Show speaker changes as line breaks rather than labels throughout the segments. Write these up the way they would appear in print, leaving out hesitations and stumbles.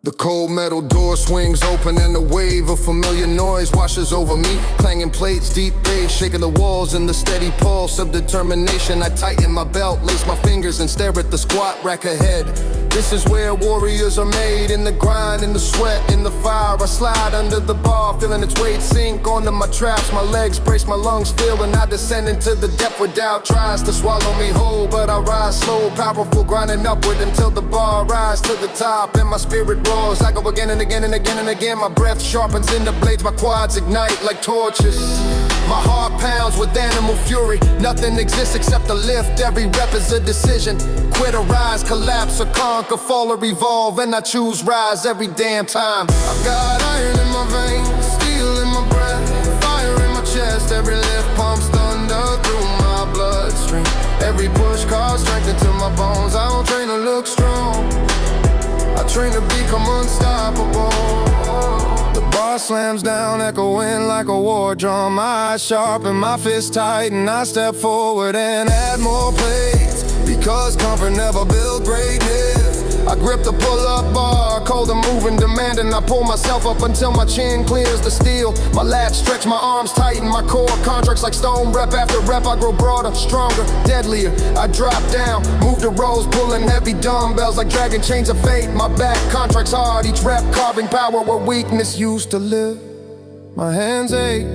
The cold metal door swings open and a wave of familiar noise washes over me. Clanging plates, deep bass, shaking the walls in the steady pulse of determination. I tighten my belt, lace my fingers and stare at the squat rack ahead. This is where warriors are made, in the grind, in the sweat, in the fire. I slide under the bar, feeling its weight sink onto my traps. My legs brace, my lungs fill, and I descend into the depth where doubt tries to swallow me whole. But I rise slow, powerful, grinding upward until the bar rise to the top. And my spirit roars, I go again and again and again and again. My breath sharpens in the blades, my quads ignite like torches. My heart pounds with animal fury. Nothing exists except to lift, every rep is a decision. Quit or rise, collapse or conquer, fall or evolve, and I choose rise every damn time. I've got iron in my veins, steel in my breath, fire in my chest. Every lift pumps thunder through my bloodstream. Every push carves strength into my bones. I don't train to look strong, I train to become unstoppable. The bar slams down, echoing like a war drum. My eyes sharp and my fists tight, and I step forward and add more plates, because comfort never built greatness. I grip the pull-up bar, cold and moving, demanding. I pull myself up until my chin clears the steel. My lats stretch, my arms tighten, my core contracts like stone. Rep after rep, I grow broader, stronger, deadlier. I drop down, move the rows, pulling heavy dumbbells like dragon chains of fate. My back contracts hard, each rep carving power where weakness used to live. My hands ache,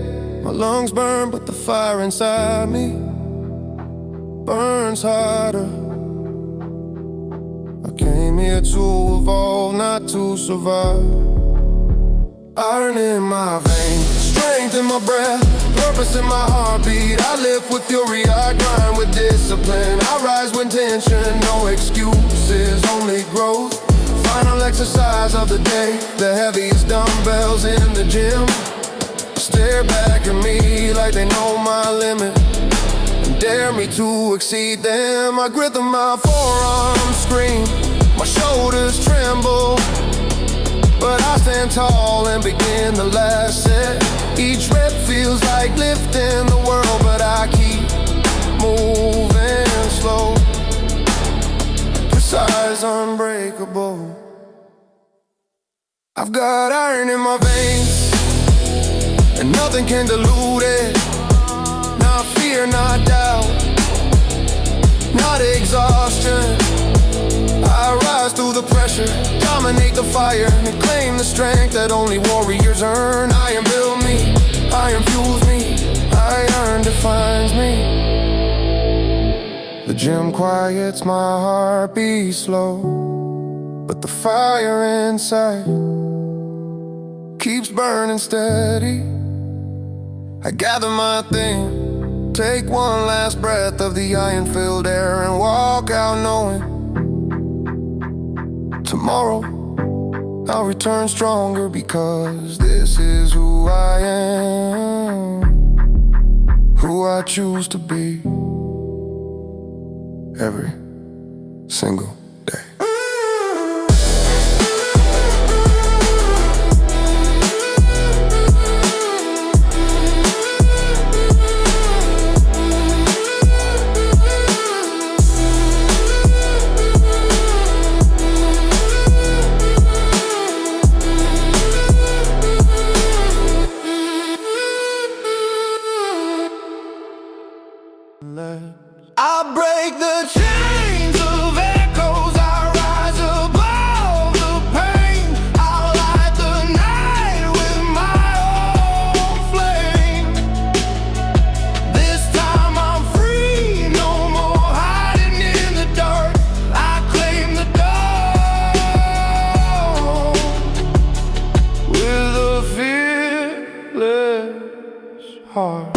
my lungs burn, but the fire inside me burns harder. I came here to evolve, not to survive. Iron in my veins, strength in my breath, purpose in my heartbeat. I live with fury, I grind with discipline. I rise with tension, no excuses, only growth. Final exercise of the day, the heaviest dumbbells in the gym. Stare back at me like they know my limit, dare me to exceed them. I grip them, my forearms scream, my shoulders tremble, but I stand tall and begin the last set. Each rep feels like lifting the world, but I keep moving slow, precise, unbreakable. I've got iron in my veins, and nothing can dilute it. Not fear, not doubt, not exhaustion. I rise through the pressure, dominate the fire, and claim the strength that only warriors earn. Iron builds me, iron fuels me, iron defines me. The gym quiets my heartbeat slow, but the fire inside keeps burning steady. I gather my thing, take one last breath of the iron-filled air, and walk out knowing tomorrow I'll return stronger, because this is who I am, who I choose to be every single day.
I break the chains of echoes, I rise above the pain. I'll light the night with my own flame. This time I'm free, no more hiding in the dark. I claim the dawn with a fearless heart.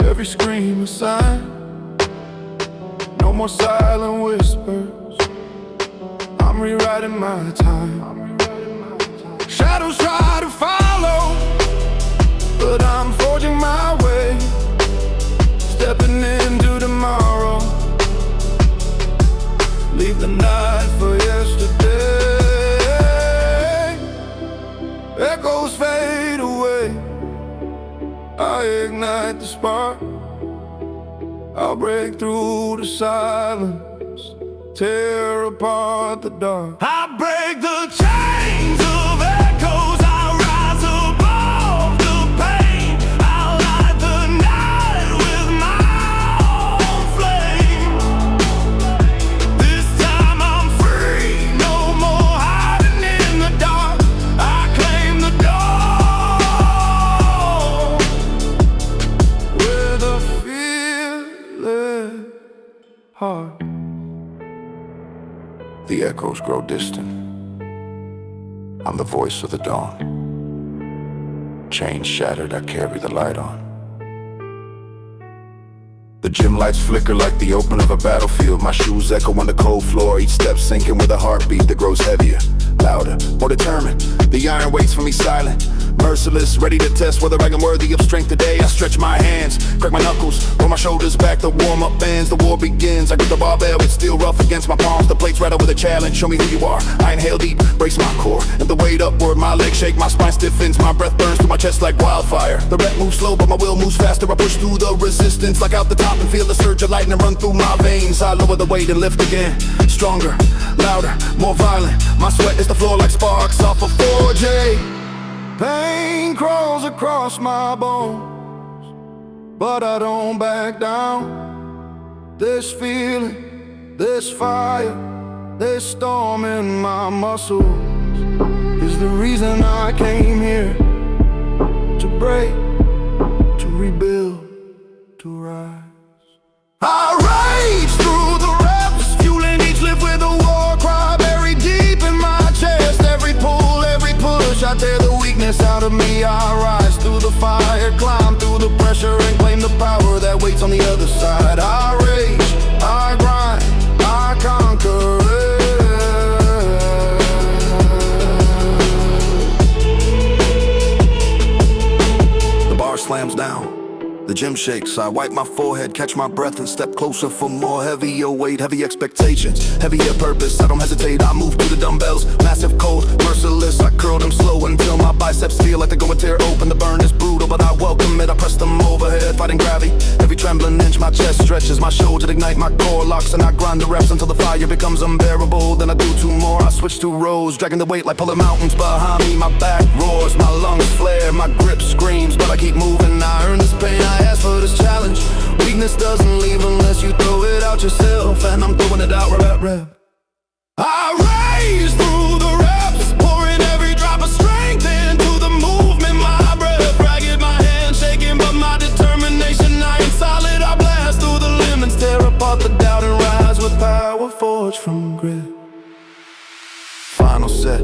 Every scream a sign, no more silent whispers. I'm rewriting my time. Shadows try to follow, but I'm forging my way, stepping into tomorrow. Leave the night for yesterday. spark. I'll break through the silence, tear apart the dark. I break the chains of echoes. I rise above the pain. I light the night with my own flame. This time I'm free, no more hiding in the dark. I claim the dawn with a fearless heart. The echoes grow distant. I'm the voice of the dawn. Chains shattered, I carry the light on. The gym lights flicker like the open of a battlefield. My shoes echo on the cold floor, each step sinking with a heartbeat that grows heavier, louder, more determined. The iron waits for me silent, merciless, ready to test whether I am worthy of strength today. I stretch my hands, crack my knuckles, roll my shoulders back, the warm-up bands, the war begins. I grip the barbell, it's still rough against my palms. The plates rattle with a challenge, show me who you are. I inhale deep, brace my core, and the weight upward. My legs shake, my spine stiffens, my breath burns through my chest like wildfire. The rep moves slow, but my will moves faster. I push through the resistance, like out the top, and feel the surge of lightning run through my veins. I lower the weight and lift again, stronger, louder, more violent. My sweat is the floor like sparks off a 4J. Pain crawls across my bones, but I don't back down. This feeling, this fire, this storm in my muscles is the reason I came here. To break, to rebuild, to rise. I rage through the reps, fueling each lift with a war cry buried deep in my chest. Every pull, every push, I tear the weakness out of me. I rise through the fire, climb through the pressure, and claim the power that waits on the other side. I rage, I grind, I conquer it. The bar slams down, the gym shakes. I wipe my forehead, catch my breath, and step closer for more. Heavier weight, heavy expectations, heavier purpose. I don't hesitate, I move through the dumbbells. Massive, cold, merciless. I curl them slow until my biceps feel like they're gonna tear open. The burn is brutal, but I welcome it. I press them overhead, fighting gravity. Every trembling inch, my chest stretches. My shoulders ignite, my core locks, and I grind the reps until the fire becomes unbearable. Then I do two more, I switch to rows, dragging the weight like pulling mountains behind me. My back roars, my lungs flare, my grip screams, but I keep moving. I earn this pain, I ask for this challenge. Weakness doesn't leave unless you throw it out yourself, and I'm throwing it out rep at rep. I raise through the reps, pouring every drop of strength into the movement. My breath ragged, my hands shaking, but my determination iron solid. I blast through the limits, tear apart the doubt, and rise with power forged from grit. Final set.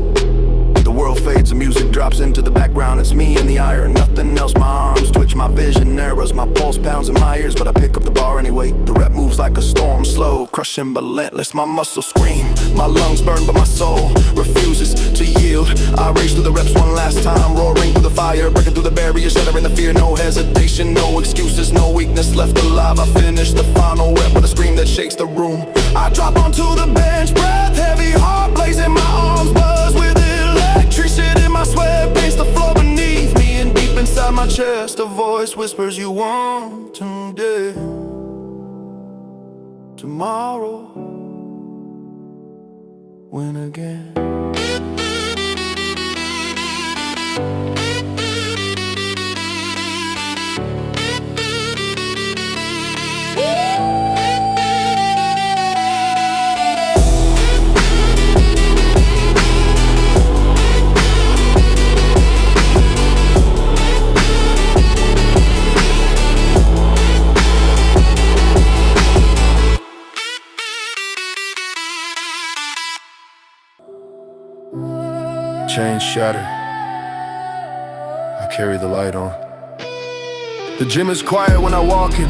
The world fades, the music drops into the background. It's me and the iron, nothing else. My arms twitch, my vision narrows, my pulse pounds in my ears, but I pick up the bar anyway. The rep moves like a storm, slow, crushing but relentless. My muscles scream, my lungs burn, but my soul refuses to yield. I race through the reps one last time, roaring through the fire, breaking through the barriers, shattering the fear. No hesitation, no excuses, no weakness left alive. I finish the final rep with a scream that shakes the room. I drop onto the bench, breath heavy, heart blazing, my arms buzz with electricity in my sweat paints the floor beneath me, and deep inside my chest a voice whispers, you want today, tomorrow, win again. Chains shatter, I carry the light on. The gym is quiet when I walk in,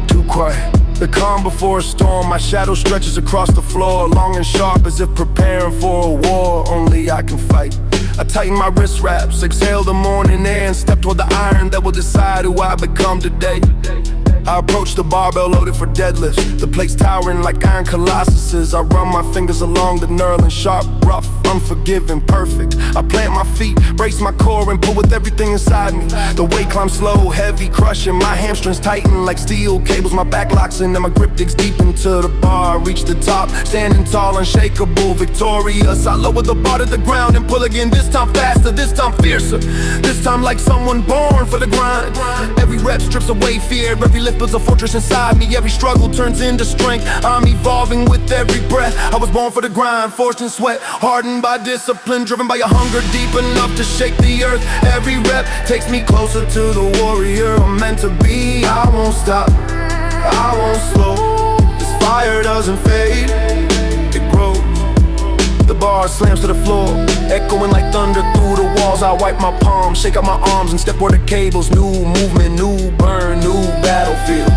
too quiet. The calm before a storm, my shadow stretches across the floor, long and sharp as if preparing for a war only I can fight. I tighten my wrist wraps, exhale the morning air, and step toward the iron that will decide who I become today. I approach the barbell loaded for deadlifts, the plates towering like iron colossuses. I run my fingers along the knurling, sharp, rough, unforgiving, perfect. I plant my feet, brace my core, and pull with everything inside me. The weight climbs slow, heavy, crushing. My hamstrings tighten like steel cables. My back locks in and my grip digs deep into the bar. Reach the top, standing tall, unshakable, victorious. I lower the bar to the ground and pull again. This time faster, this time fiercer. This time like someone born for the grind. Every rep strips away fear. Every lift builds a fortress inside me. Every struggle turns into strength. I'm evolving with every breath. I was born for the grind, forged in sweat, hardened by discipline, driven by a hunger deep enough to shake the earth. Every rep takes me closer to the warrior I'm meant to be. I won't stop, I won't slow. This fire doesn't fade, it grows. The bar slams to the floor, echoing like thunder through the walls. I wipe my palms, shake out my arms, and step where the cables. New movement, new burn, new battlefield.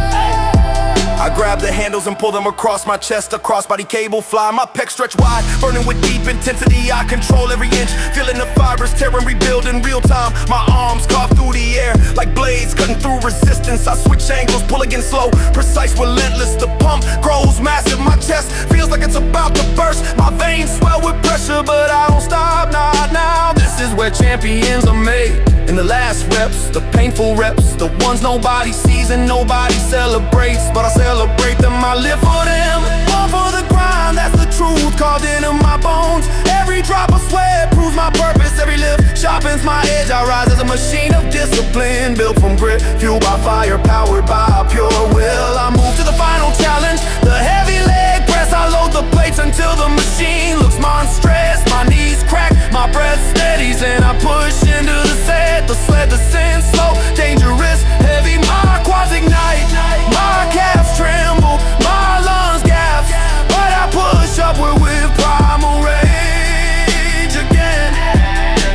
I grab the handles and pull them across my chest. A crossbody cable fly, my pecs stretch wide, burning with deep intensity. I control every inch, feeling the fibers tear and rebuild in real time. My arms carve through the air like blades cutting through resistance. I switch angles, pull again slow, precise, relentless. The pump grows massive, my chest feels like it's about to burst. My veins swell with pressure, but I don't stop, not now. This is where champions are made. In the last reps, the painful reps, the ones nobody sees and nobody celebrates, but I celebrate them, I live for them. Born for the grind, that's the truth carved into my bones. Every drop of sweat proves my purpose. Every lift sharpens my edge. I rise as a machine of discipline, built from grit, fueled by fire, powered by pure will. I move to the final challenge, the heavy leg press. I load the plates until the machine looks monstrous. My knees crack, my breath steadies, and I push into the set. The sled descends slow, dangerous, heavy. My quads ignite, my calves tremble, my lungs gasp, but I push upward with primal rage again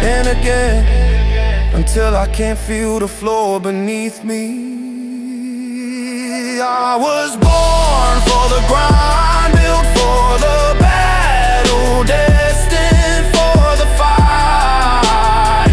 and again, until I can't feel the floor beneath me. I was born for the grind, built for the battle, destined for the fight.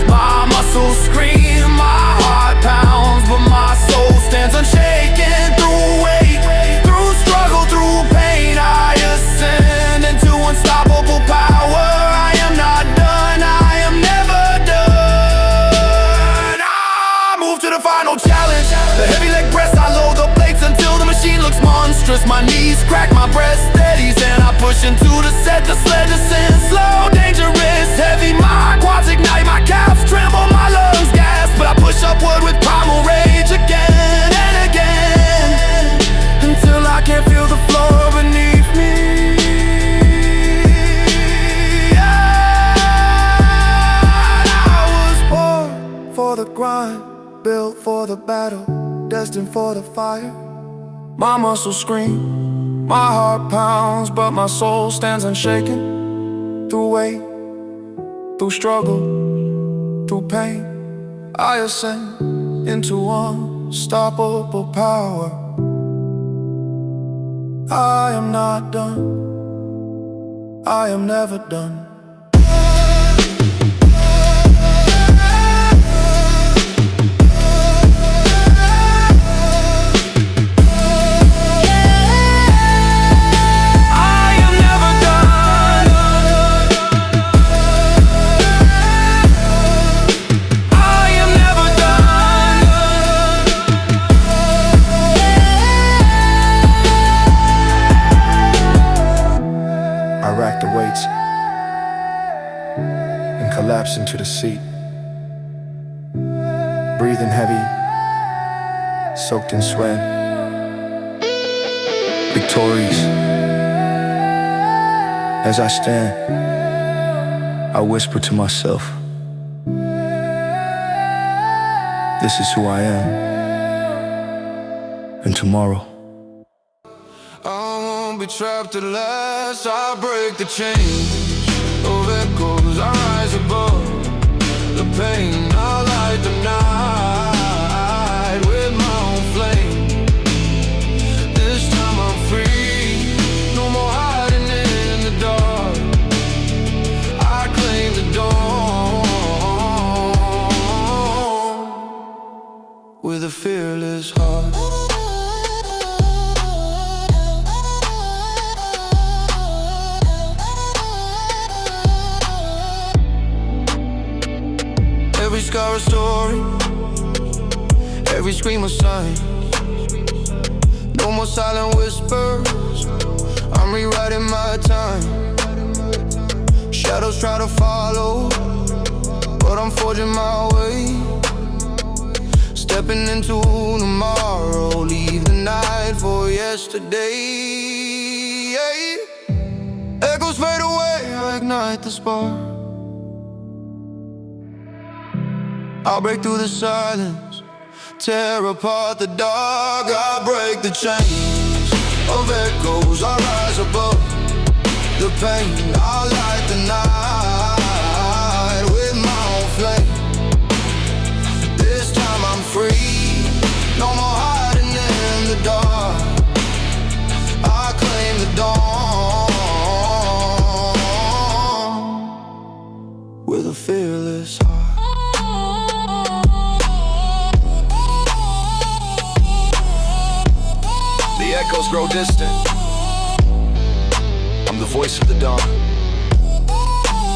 My muscles scream, my heart pounds, but my soul stands unshaken. Through weight, through struggle, through pain, I ascend into unstoppable power. I am not done, I am never done. I move to the final challenge, the heavy leg press. I load the plates until the machine looks monstrous. My knees crack, my breath steadies, and I push into the set. The sled descends slow, dangerous, heavy. My quads ignite, my calves tremble, my lungs gasp, but I push upward with primal rage again and again, until I can't feel the floor beneath me. I was born for the grind, built for the battle, destined for the fire. My muscles scream, my heart pounds, but my soul stands unshaken. Through weight, through struggle, through pain, I ascend into unstoppable power. I am not done, I am never done. The weights and collapse into the seat, breathing heavy, soaked in sweat, victorious. As I stand, I whisper to myself, this is who I am, and tomorrow
be trapped unless I break the chains of echoes. I rise above the pain. I light the night with my own flame. This time I'm free, no more hiding in the dark. I claim the dawn with a fearless heart.
Every scar a story, every scream a sign. No more silent whispers, I'm rewriting my time. Shadows try to follow, but I'm forging my way. Stepping into tomorrow, leave the night for yesterday. Echoes fade away, I ignite the spark. I'll break through the silence, tear apart the dark. I'll break the chains of echoes, I'll rise above the pain. I'll light the night with my own flame. This time I'm free, no more hiding in the dark. I claim the dawn with a fearless heart.
The echoes grow distant. I'm the voice of the dawn.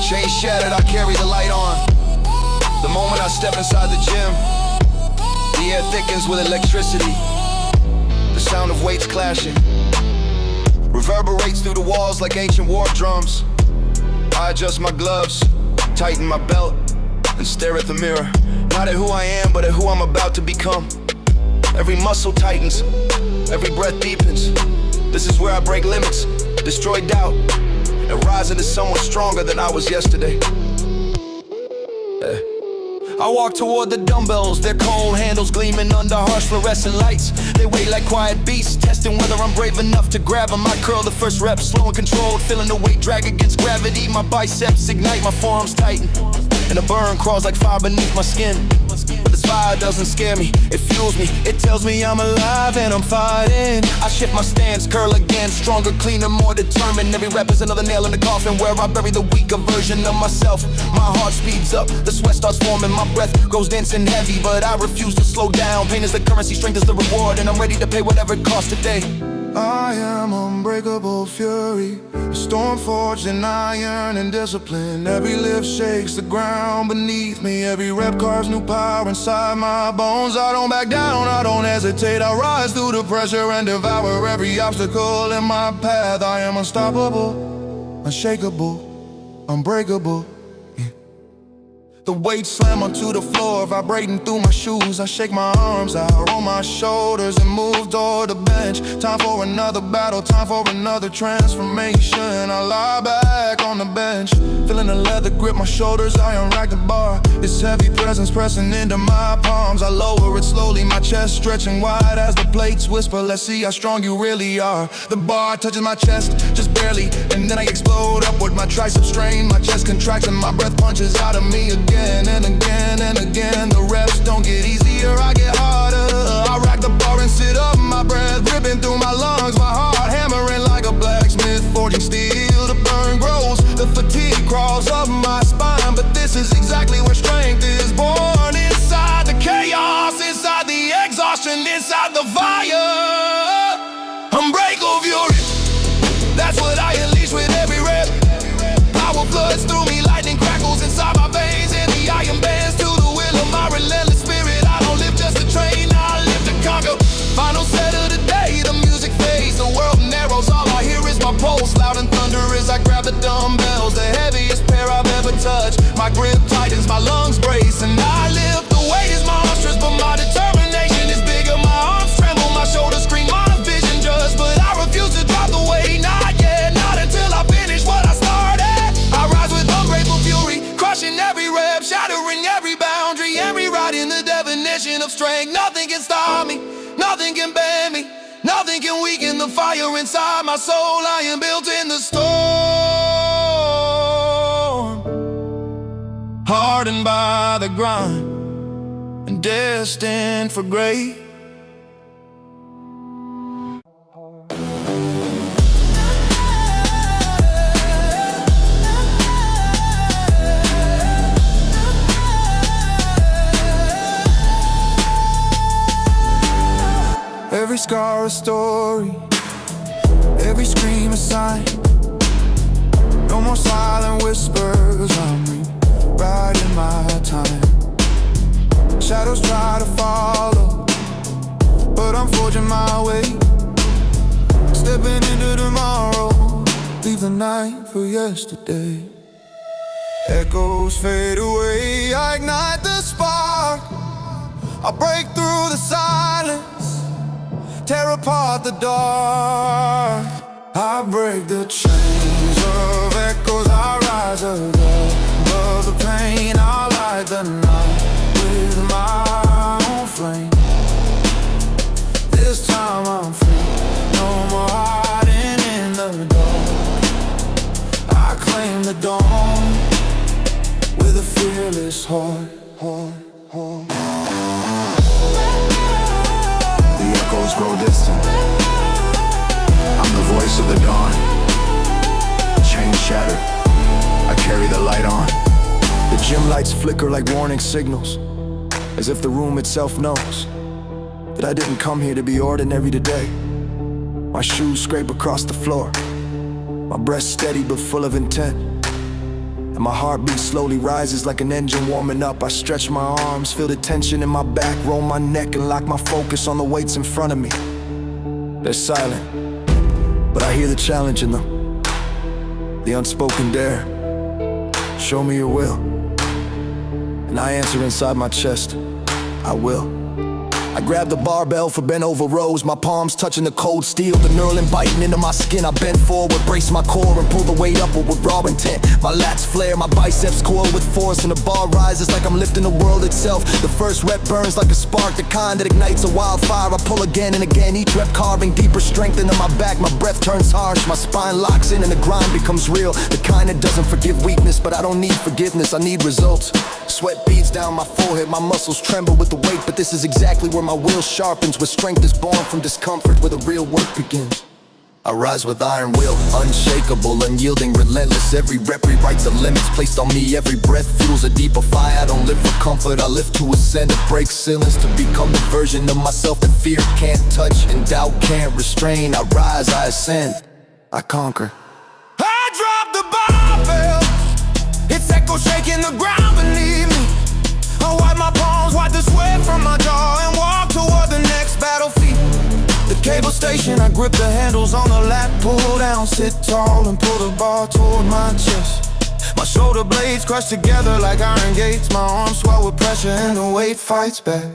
Chains shattered, I carry the light on. The moment I step inside the gym, the air thickens with electricity. The sound of weights clashing reverberates through the walls like ancient war drums. I adjust my gloves, tighten my belt, and stare at the mirror. Not at who I am, but at who I'm about to become. Every muscle tightens, every breath deepens. This is where I break limits, destroy doubt, and rise into someone stronger than I was yesterday. I walk toward the dumbbells, their cold handles gleaming under harsh fluorescent lights. They wait like quiet beasts, testing whether I'm brave enough to grab them. I curl the first rep, slow and controlled, feeling the weight drag against gravity. My biceps ignite, my forearms tighten, and a burn crawls like fire beneath my skin. But this fire doesn't scare me, it fuels me. It tells me I'm alive and I'm fighting. I shift my stance, curl again, stronger, cleaner, more determined. Every rep is another nail in the coffin where I bury the weaker version of myself. My heart speeds up, the sweat starts forming, my breath grows dense and heavy, but I refuse to slow down. Pain is the currency, strength is the reward, and I'm ready to pay whatever it costs today.
I am unbreakable fury, a storm forged in iron and discipline. Every lift shakes the ground beneath me. Every rep carves new power inside my bones. I don't back down, I don't hesitate. I rise through the pressure and devour every obstacle in my path. I am unstoppable, unshakable, unbreakable. The weights slam onto the floor, vibrating through my shoes. I shake my arms out, roll my shoulders, and move toward the bench. Time for another battle, time for another transformation. I lie back on the bench, feeling the leather grip my shoulders. I unrack the bar, this heavy presence pressing into my palms. I lower it slowly, my chest stretching wide as the plates whisper, let's see how strong you really are. The bar touches my chest, just barely, and then I explode upward. My triceps strain, my chest contracts, and my breath punches out of me again. And again and again, the reps don't get easier, I get harder. I rack the bar and sit up, my breath dripping through my lungs. My heart hammering like a blacksmith, forging steel. The burn grows, the fatigue crawls up my spine. But this is exactly where strength is born. Inside the chaos, inside the exhaustion, inside the fire. Unbreakable fury, that's what I unleash with every rep. Power floods through me, lightning crackles inside my veins. Iron bands to the will of my relentless spirit. I don't live just to train, I live to conquer. Final set of the day, the music fades, the world narrows. All I hear is my pulse, loud and thunderous. I grab the dumbbells, the heaviest pair I've ever touched. My grip tightens, my lungs brace, and I lift. The weight is monstrous, but my determination is bigger. My arms tremble, my shoulders scream, my vision just. But I refuse to drop the weight, not yet, not until I finish what I started. I rise with unbreakable fury, crushing every rep, shattering every boundary, and rewriting the definition of strength. Nothing can stop me, nothing can bend me, nothing can weaken the fire inside my soul. I am built in the storm, hardened by the grind, and destined for great. Every scar a story, every scream a sign. No more silent whispers, I'm rewriting my time. my way. Stepping into tomorrow, leave the night for yesterday. Echoes fade away, I ignite the spark. I break through the silence, tear apart the dark. I break the chains of echoes, I rise above the pain. I light the night with my own flame. This time I'm free, no more hiding in the dark. I claim the dawn with a fearless heart.
The echoes grow distant. I'm the voice of the dawn. Chains shatter, I carry the light on.
The gym lights flicker like warning signals, as if the room itself knows that I didn't come here to be ordinary today. My shoes scrape across the floor, my breath steady but full of intent, and my heartbeat slowly rises like an engine warming up. I stretch my arms, feel the tension in my back, roll my neck and lock my focus on the weights in front of me. They're silent, but I hear the challenge in them, the unspoken dare. Show me your will. And I answer inside my chest, I will. I grab the barbell for bent over rows, my palms touching the cold steel, the knurling biting into my skin. I bend forward, brace my core and pull the weight upward with raw intent. My lats flare, my biceps coil with force, and the bar rises like I'm lifting the world itself. The first rep burns like a spark, the kind that ignites a wildfire. I pull again and again, each rep carving deeper strength into my back. My breath turns harsh, my spine locks in and the grind becomes real. The kind that doesn't forgive weakness, but I don't need forgiveness, I need results. Sweat beads down my forehead, my muscles tremble with the weight, but this is exactly where my will sharpens, where strength is born from discomfort, where the real work begins. I rise with iron will, unshakable, unyielding, relentless. Every rep rewrites the limits placed on me. Every breath fuels a deeper fire. I don't live for comfort, I live to ascend, to break ceilings, to become the version of myself that fear can't touch and doubt can't restrain. I rise, I ascend, I conquer.
I drop the barbell, its echo shaking the ground beneath me. I wipe my palms, wipe the sweat from my jaw, and walk toward the next battlefield. The cable station, I grip the handles on the lap, pull down, sit tall and pull the bar toward my chest. My shoulder blades crush together like iron gates, my arms swell with pressure and the weight fights back,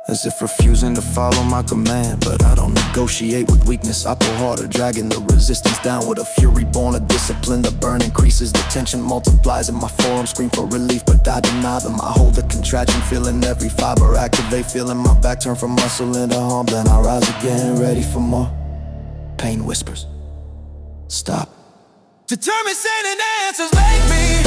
as if refusing to follow my command. But I don't negotiate with weakness, I pull harder, dragging the resistance down with a fury born of discipline. The burn increases, the tension multiplies, and my forearms scream for relief, but I deny them. I hold the contraction, feeling every fiber activate, feeling my back turn from muscle into harm. Then I rise again, ready for more. Pain whispers, stop. Determined, sending answers make me.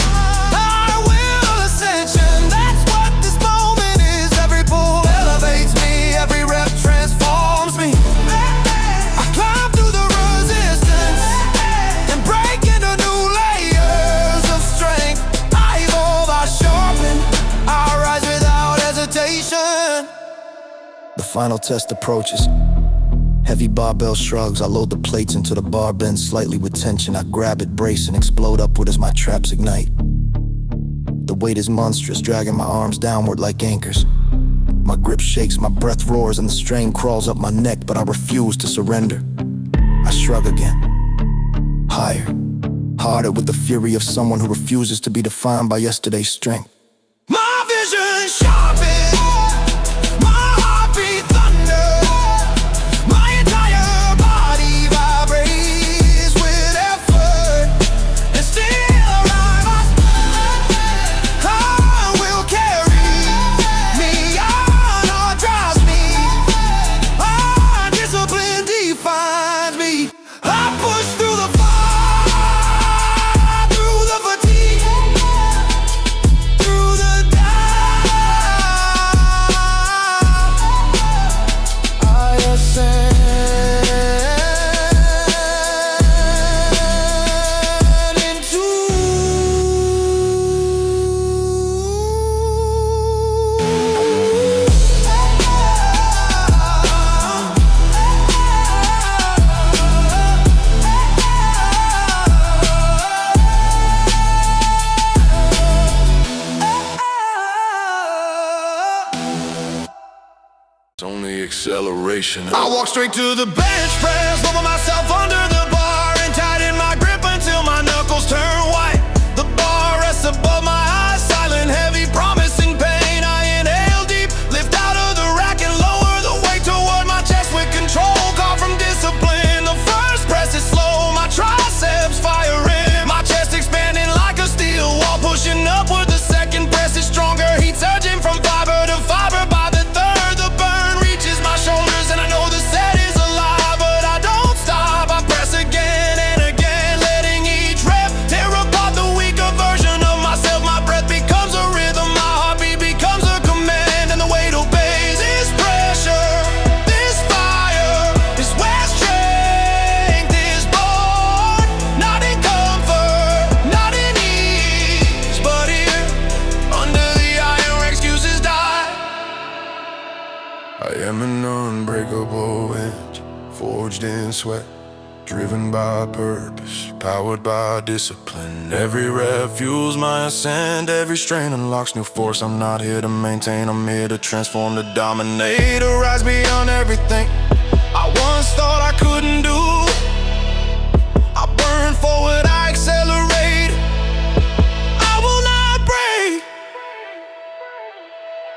I will ascension, that's what this moment is. Every pull elevates me, every rep transforms me. I climb through the resistance and break into new layers of strength. I evolve, I sharpen, I rise without hesitation. The final test approaches. Heavy barbell shrugs, I load the plates into the bar, bend slightly with tension. I grab it, brace, and explode upward as my traps ignite. The weight is monstrous, dragging my arms downward like anchors. My grip shakes, my breath roars, and the strain crawls up my neck, but I refuse to surrender. I shrug again, higher, harder, with the fury of someone who refuses to be defined by yesterday's strength. My vision sharpened. Through
acceleration.
I walk straight to the bench press, lower myself under the bar and tighten my grip until my knuckles turn white. The bar rests above my eyes, silent, heavy, promising pain. I inhale deep, lift out of the rack and lower the weight toward my chest with control, call from discipline. The first press is slow, my triceps firing, my chest expanding like a steel wall, pushing upward. The second press is stronger, heat surging from fiber to fiber. By the third, the burn reaches my shoulders and I know the set is alive, but I don't stop. I press again and again, letting each rep tear apart the weaker version of myself. My breath becomes a rhythm, my heartbeat becomes a command, and the weight obeys. This pressure, this fire, is where strength is born. Not in comfort, not in ease, but here, under the iron where excuses die.
I am an unbreakable edge, forged in sweat, driven by purpose, powered by discipline. Every rep fuels my ascent, every strain unlocks new force. I'm not here to maintain, I'm here to transform, to dominate, to rise beyond everything I once thought I couldn't do. I burn forward, I accelerate, I will not break.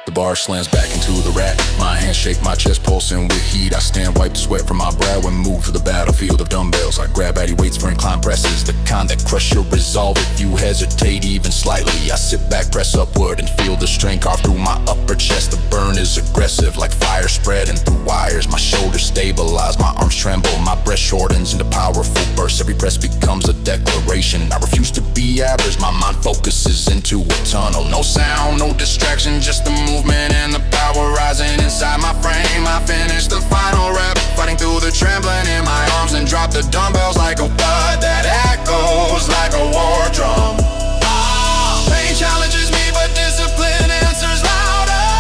The bar slams back into the rack, my hands shake, my chest pulsing with heat. I stand, wipe the sweat from my brow and move to the battlefield of dumbbells. I grab at weights for incline presses, the kind that crush your resolve if you hesitate even slightly. I sit back, press upward and feel the strain carve through my upper chest. The burn is aggressive like fire spreading through wires. My shoulders stabilize, my arms tremble, my breath shortens into powerful bursts. Every press becomes a declaration. I refuse to be average, my mind focuses into a tunnel. No sound, no distraction, just the movement and the power rising inside my frame. I finish the final rep, fighting through the trembling in my arms, and drop the dumbbells like a thud that echoes like a war drum. Pain challenges me, but discipline answers louder,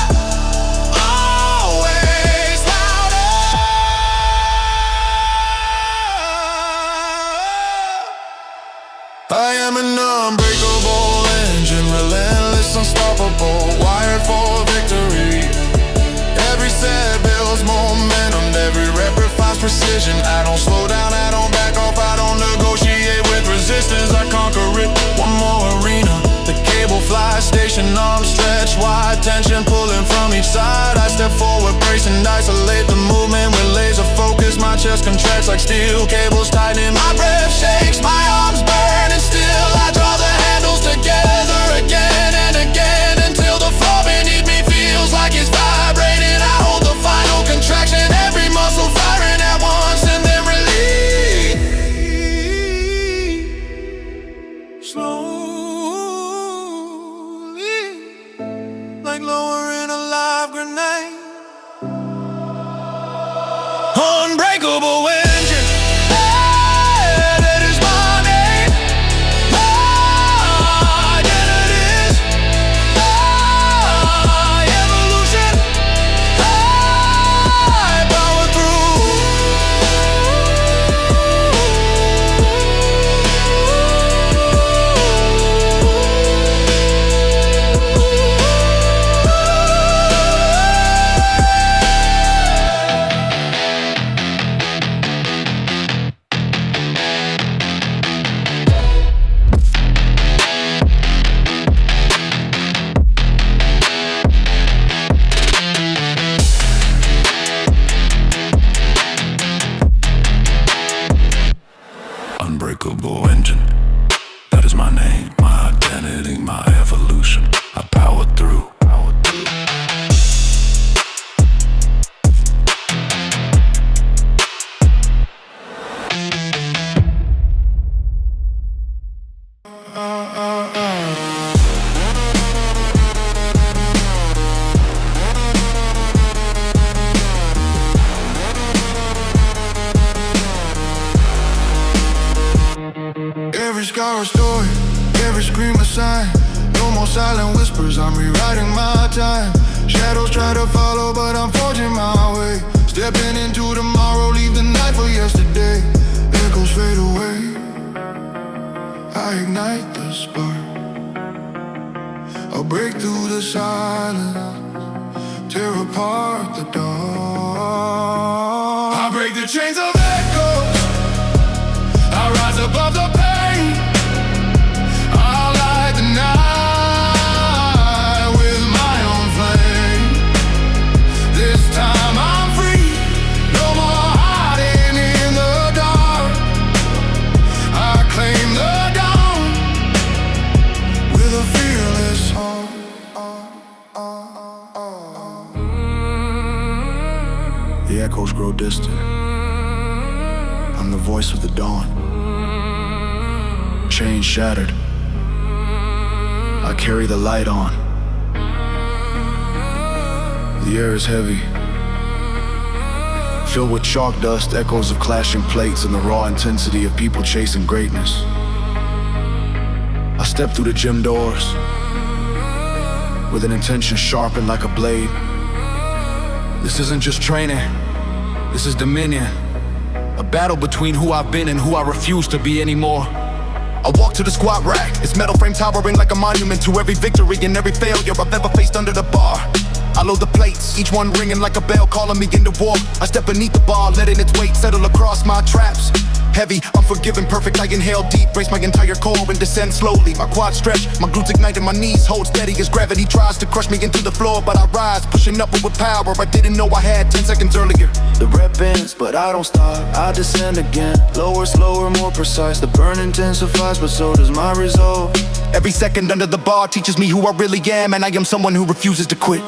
always louder. I am an unbreakable engine, relentless, unstoppable, wired for victory. Every set builds momentum, every rep refines precision. I don't slow down, I don't back off, I don't negotiate with resistance. I conquer it, one more arena. The cable flies, station arms stretched wide, tension pulling from each side. I step forward, brace and isolate the movement with laser focus. My chest contracts like steel cables tightening. My breath shakes, my arms burn, and still I draw the handles together again and again until the floor beneath me feels like it's vibrating. I hold the final contraction, every muscle firing at once, and then release slowly, like lowering a live grenade. Unbreakable engine, that is my name. My identity is my evolution. I power through. Unbreakable engine, that is my name, my identity, my evolution. I power through. Every scar a story, every scream a sign. No more silent whispers, I'm rewriting my time. Shadows try to follow, but I'm forging my way. Stepping into tomorrow, leave the night for yesterday. Echoes fade away, I ignite the spark. I'll break through the silence, tear apart the dark.
echoes grow distant. I'm the voice of the dawn. Chains shattered, I carry the light on. The air is heavy, filled with chalk dust, echoes of clashing plates, and the raw intensity of people chasing greatness. I step through the gym doors with an intention sharpened like a blade. This isn't just training, this is dominion. A battle between who I've been and who I refuse to be anymore. I walk to the squat rack, its metal frame towering like a monument to every victory and every failure I've ever faced under the bar. I load the plates, each one ringing like a bell calling me into war. I step beneath the bar, letting its weight settle across my traps. Heavy, unforgiving, perfect, I inhale deep, brace my entire core and descend slowly. My quads stretch, my glutes ignite and my knees hold steady as gravity tries to crush me into the floor. But I rise, pushing upward with power I didn't know I had 10 seconds earlier.
The rep ends, but I don't stop, I descend again. Lower, slower, more precise. The burn intensifies, but so does my resolve.
Every second under the bar teaches me who I really am, and I am someone who refuses to quit.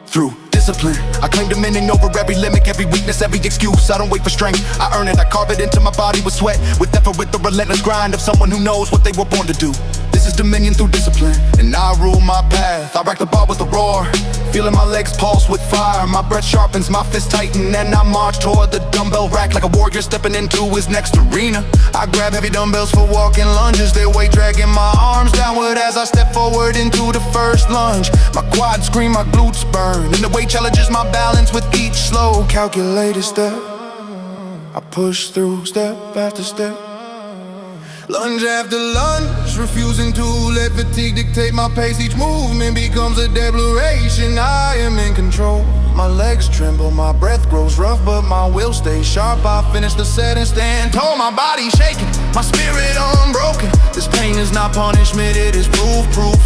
Through discipline, I claim dominion over every limit, every weakness, every excuse. I don't wait for strength, I earn it. I carve it into my body with sweat, with effort, with the relentless grind of someone who knows what they were born to do. This is dominion through discipline, and I rule my path. I rack the bar with a roar, feeling my legs pulse with fire. My breath sharpens, my fists tighten, and I march toward the dumbbell rack like a warrior stepping into his next arena. I grab heavy dumbbells for walking lunges, their weight dragging my arms downward as I step forward into the first lunge. My quads scream, my glutes burn, and the weight challenges my balance with each slow, calculated step. I push through step after step,
Lunge after lunge, refusing to let fatigue dictate my pace. Each movement becomes a declaration, I am in control. My legs tremble, my breath grows rough, but my will stays sharp. I finish the set and stand tall, my body shaking, my spirit unbroken. This pain is not punishment, it is proof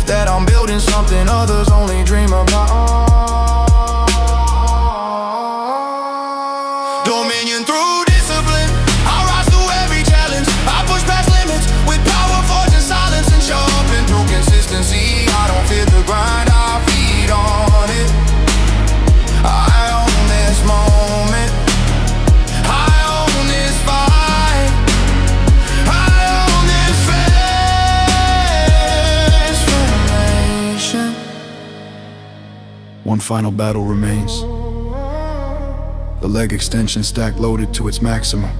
that I'm building something others only dream about. Dominion through discipline, I rise to every challenge. I push past limits with power, forge in silence, and sharpen through consistency. I don't fear the grind, I feed on it. I own this moment, I own this fight, I own this transformation.
one final battle remains. The leg extension stack loaded to its maximum.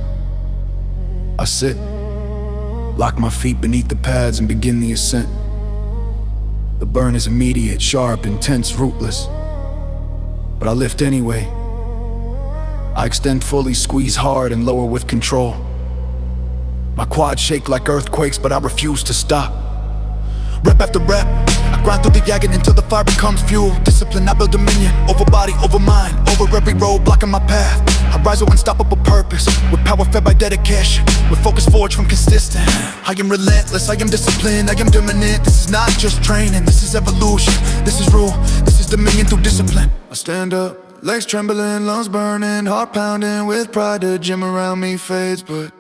I sit, lock my feet beneath the pads and begin the ascent. The burn is immediate, sharp, intense, rootless. But I lift anyway. I extend fully, squeeze hard, and lower with control. My quads shake like earthquakes, but I refuse to stop. Rep after rep, I grind through the agony until the fire becomes fuel. Discipline, I build dominion, over body, over mind, over every road blocking my path. I rise with unstoppable purpose, with power fed by dedication, with focus forged from consistent. I am relentless, I am disciplined, I am dominant. This is not just training, this is evolution. This is rule, this is dominion through discipline.
I stand up, legs trembling, lungs burning, heart pounding with pride. The gym around me fades, but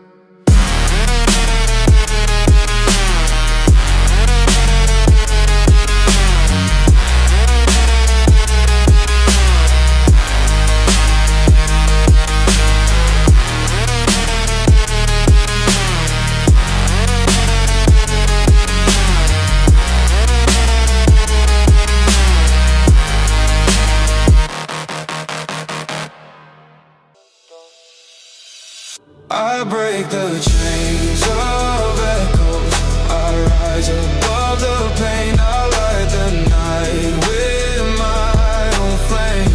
I break the chains of echoes, I rise above the pain. I light the night with my own flame.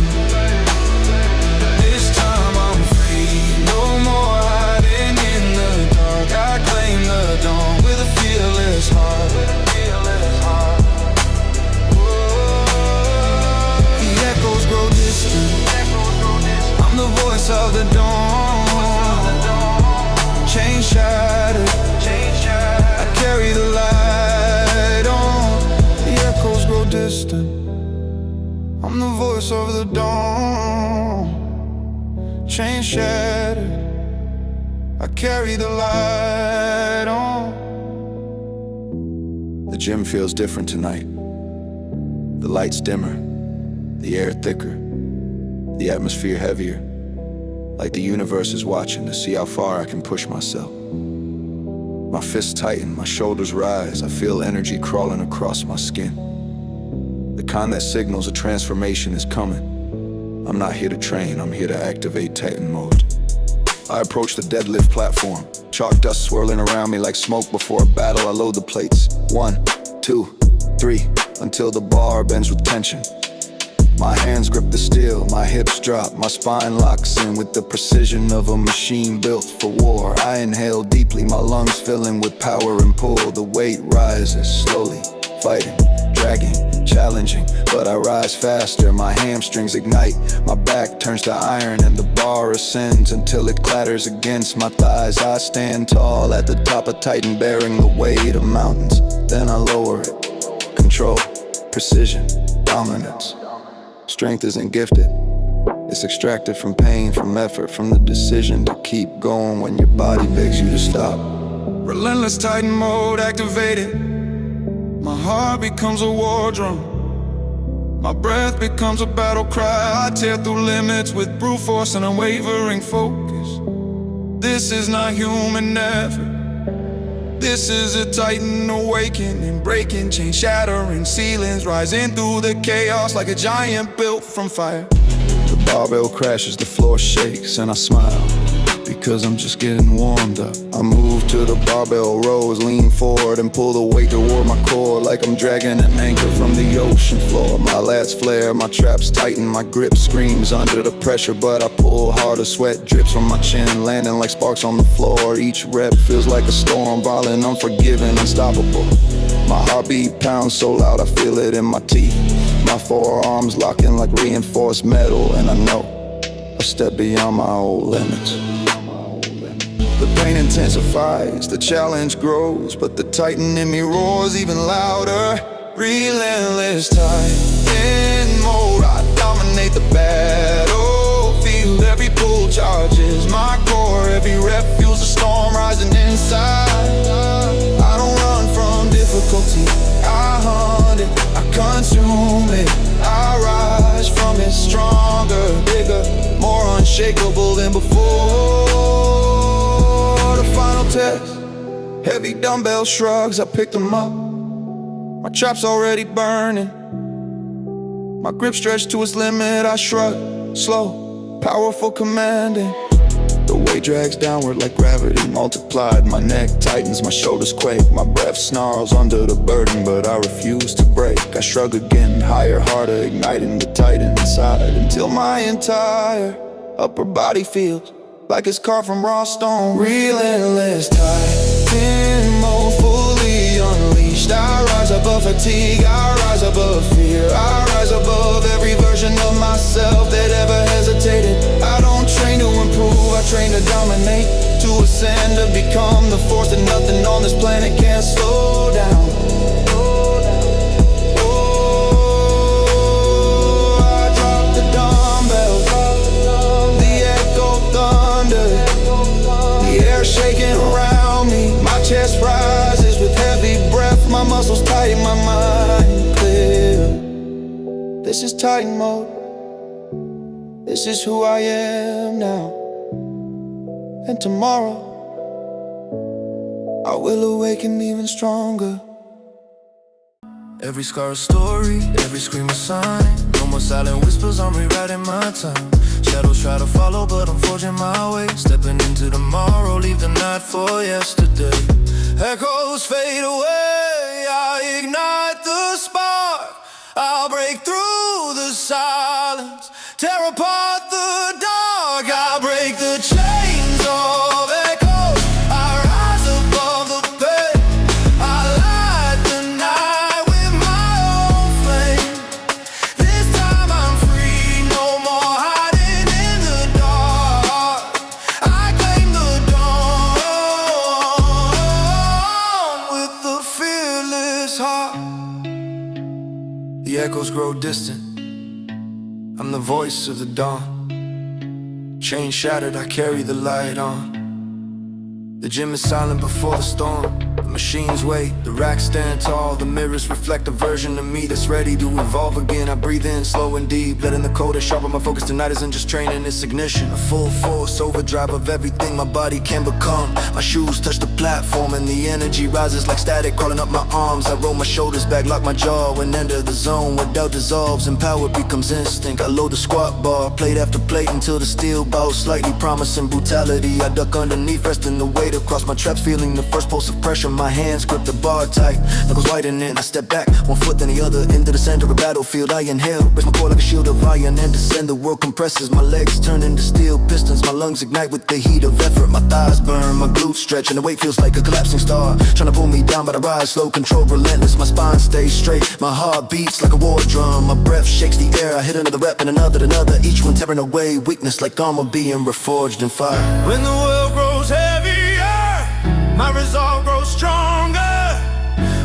This time I'm free, no more hiding in the dark. I claim the dawn with a fearless heart. The echoes grow distant, I'm the voice of the dawn. Chains shattered, I carry the light on. The echoes grow distant, I'm the voice of the dawn. Chains shattered, I carry the light on.
The gym feels different tonight. The lights dimmer, the air thicker. the atmosphere heavier, like the universe is watching to see how far I can push myself. My fists tighten, my shoulders rise, I feel energy crawling across my skin. The kind that signals a transformation is coming. I'm not here to train, I'm here to activate Titan mode. I approach the deadlift platform, chalk dust swirling around me like smoke before a battle. I load the plates, 1, 2, 3, until the bar bends with tension. My hands grip the steel, my hips drop, my spine locks in with the precision of a machine built for war. I inhale deeply, my lungs filling with power and pull. The weight rises slowly, fighting, dragging, challenging, but I rise faster. My hamstrings ignite, my back turns to iron, and the bar ascends until it clatters against my thighs. I stand tall at the top of Titan, bearing the weight of mountains. Then I lower it. Control, precision, dominance. Strength isn't gifted, it's extracted from pain, from effort, from the decision to keep going when your body begs you to stop.
Relentless Titan mode activated. My heart becomes a war drum. My breath becomes a battle cry. I tear through limits with brute force and unwavering focus. This is not human effort. This is a Titan awakening, breaking chains, shattering ceilings, rising through the chaos like a giant built from fire.
The barbell crashes, the floor shakes, and I smile, because I'm just getting warmed up. I move to the barbell rows, lean forward and pull the weight toward my core, like I'm dragging an anchor from the ocean floor. My lats flare, my traps tighten, my grip screams under the pressure, but I pull harder. Sweat drips from my chin, landing like sparks on the floor. Each rep feels like a storm, violent, unforgiving, unstoppable. My heartbeat pounds so loud I feel it in my teeth. My forearms locking like reinforced metal, and I know a step beyond my old limits. The pain intensifies, the challenge grows, but the Titan in me roars even louder.
Relentless Titan mode, I dominate the battlefield. Every pull charges my core, every rep fuels a storm rising inside. I don't run from difficulty, I hunt it, I consume it. I rise from it stronger, bigger, more unshakable than before. The final test, heavy dumbbell shrugs, I picked them up. My traps already burning, my grip stretched to its limit. I shrug, slow, powerful, commanding. The weight drags downward like gravity multiplied. My neck tightens, my shoulders quake, my breath snarls under the burden, but I refuse to break. I shrug again, higher, harder, igniting the Titan inside, until my entire upper body feels like it's carved from raw stone. Relentless Titan mode, fully unleashed. I rise above fatigue, I rise above fear, I rise above every version of myself that ever hesitated. I don't train to improve, I train to dominate, to ascend, to become the force that nothing on this planet can slow down. Shaking around me, my chest rises with heavy breath, my muscles tight, my mind clear. This is Titan mode, this is who I am now, and tomorrow I will awaken even stronger. Every scar a story, every scream a sign. No more silent whispers, I'm rewriting my time. Shadows try to follow, but I'm forging my way. Stepping into tomorrow, leave the night for yesterday. Echoes fade away, I ignite the spark. I'll break through the silence, tear apart the dark. I'll break the chains of echoes, I rise above the pain. I light the night with my own flame. This time I'm free, no more hiding in the dark. I claim the dawn with the fearless heart. The echoes grow distant, I'm the voice of the dawn. Chains shattered, I carry the light on. The gym is silent before the storm.
of machine's weight. The racks stand tall, the mirrors reflect a version of me that's ready to evolve again. I breathe in slow and deep, letting the cold sharpen my focus. Tonight isn't just training, it's ignition. A full force overdrive of everything my body can become. My shoes touch the platform and the energy rises like static crawling up my arms. I roll my shoulders back, lock my jaw and enter the zone where doubt dissolves and power becomes instinct. I load the squat bar, plate after plate until the steel bows slightly, promising brutality. I duck underneath, resting the weight across my traps, feeling the first pulse of pressure. My hands grip the bar tight, knuckles whitening. I step back, one foot then the other, into the center of a battlefield. I inhale, brace my core like a shield of iron and descend. The world compresses, my legs turn into steel pistons. My lungs ignite with the heat of effort. My thighs burn, my glutes stretch, and the weight feels like a collapsing star, trying to pull me down, but I rise slow, control relentless. My spine stays straight, my heart beats like a war drum. My breath shakes the air, I hit another rep and another, each one tearing away weakness like armor being reforged in fire.
When the world grows heavier, my resolve grows stronger.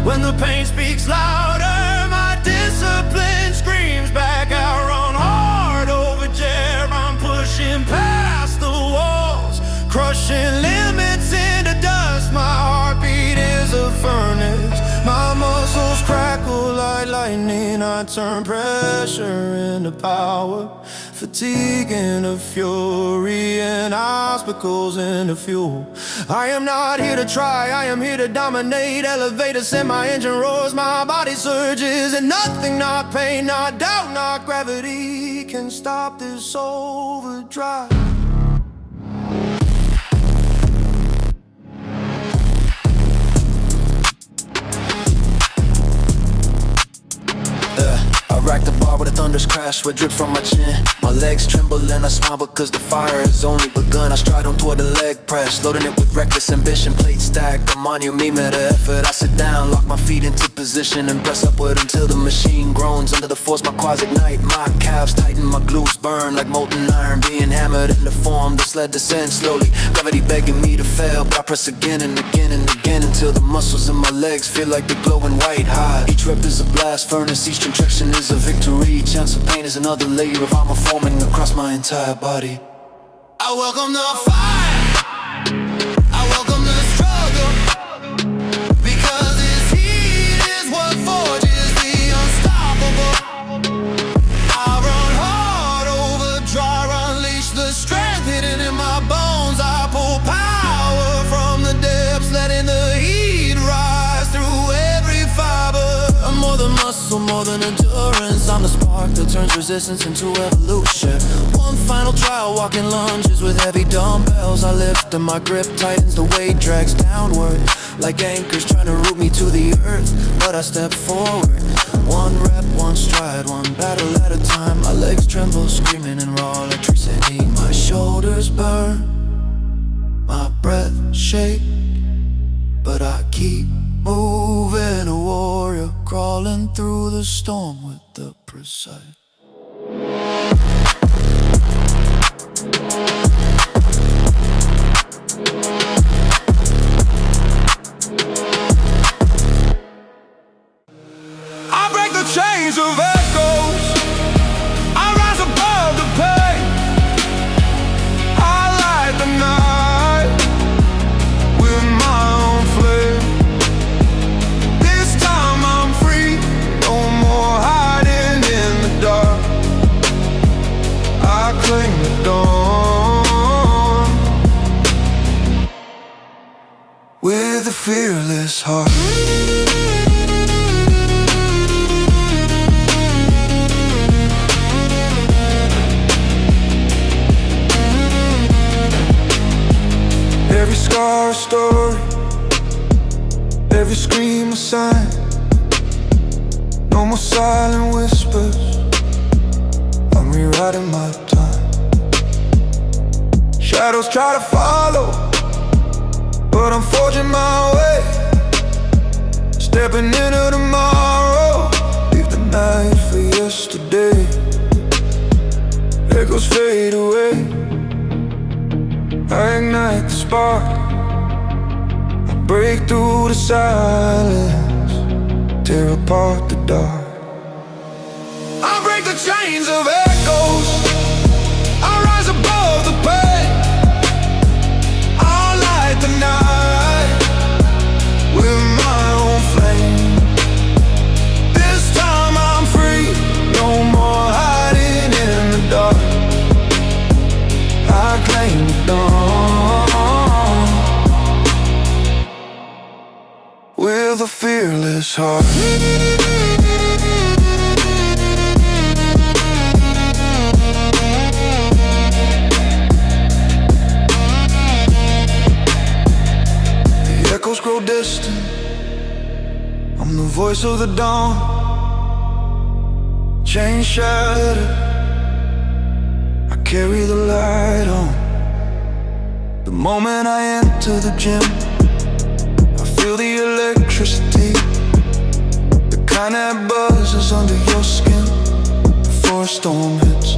When the pain speaks louder, my discipline screams back out. Run hard over jar, I'm pushing past the walls, crushing limits into dust. My heartbeat is a furnace, my muscles crackle like lightning. I turn pressure into power, fatigue into fury, and obstacles into fuel. I am not here to try, I am here to dominate. Elevators and my engine roars, my body surges, and nothing, not pain, not doubt, not gravity can stop this overdrive.
I rack the bar with a thunderous crash, sweat drip from my chin. My legs tremble and I smile because the fire has only begun. I stride on toward the leg press, loading it with reckless ambition. Plate stacked, a monument of effort. I sit down, lock my feet into position, and press upward until the machine groans. Under the force, my quads ignite, my calves tighten, my glutes burn like molten iron being hammered into form. The sled descends slowly, gravity begging me to fail, but I press again and again and again until the muscles in my legs feel like they're glowing white hot. Each rep is a blast furnace, each contraction is a victory. Each ounce of pain is another layer of armor forming across my entire body.
I welcome the fire, I welcome the struggle, because this heat is what forges the unstoppable. I run hard, overdrive, unleash the strength hidden in my bones. I pull power from the depths, letting the heat rise through every fiber. I'm more than muscle, more than endurance. I'm the spark that turns resistance into evolution. One final trial, walking lunges with heavy dumbbells. I lift and my grip tightens, the weight drags downward like anchors trying to root me to the earth. But I step forward, one rep, one stride, one battle at a time. My legs tremble, screaming in raw electricity. My shoulders burn, my breath shake, but I keep moving, a warrior crawling through the storm with the precise. I break the chains of echoes, I rise above the pain. I light the night with my own flame. This time I'm free, no more hiding in the dark. I claim the dawn with a fearless heart. Every scar a story, every scream a sign. No more silent whispers, I'm rewriting my time. Shadows try to follow, but I'm forging my way. Stepping into tomorrow, leave the night for yesterday. Echoes fade away, I ignite the spark, I break through the silence, tear apart the dark. I break the chains of echoes, I rise above the pain. I'll light the night with guitar. The echoes grow distant. I'm the voice of the dawn. Chain shattered, I carry the light on. The moment I enter the gym, I feel the electricity, the kind that buzzes under your skin before a storm hits.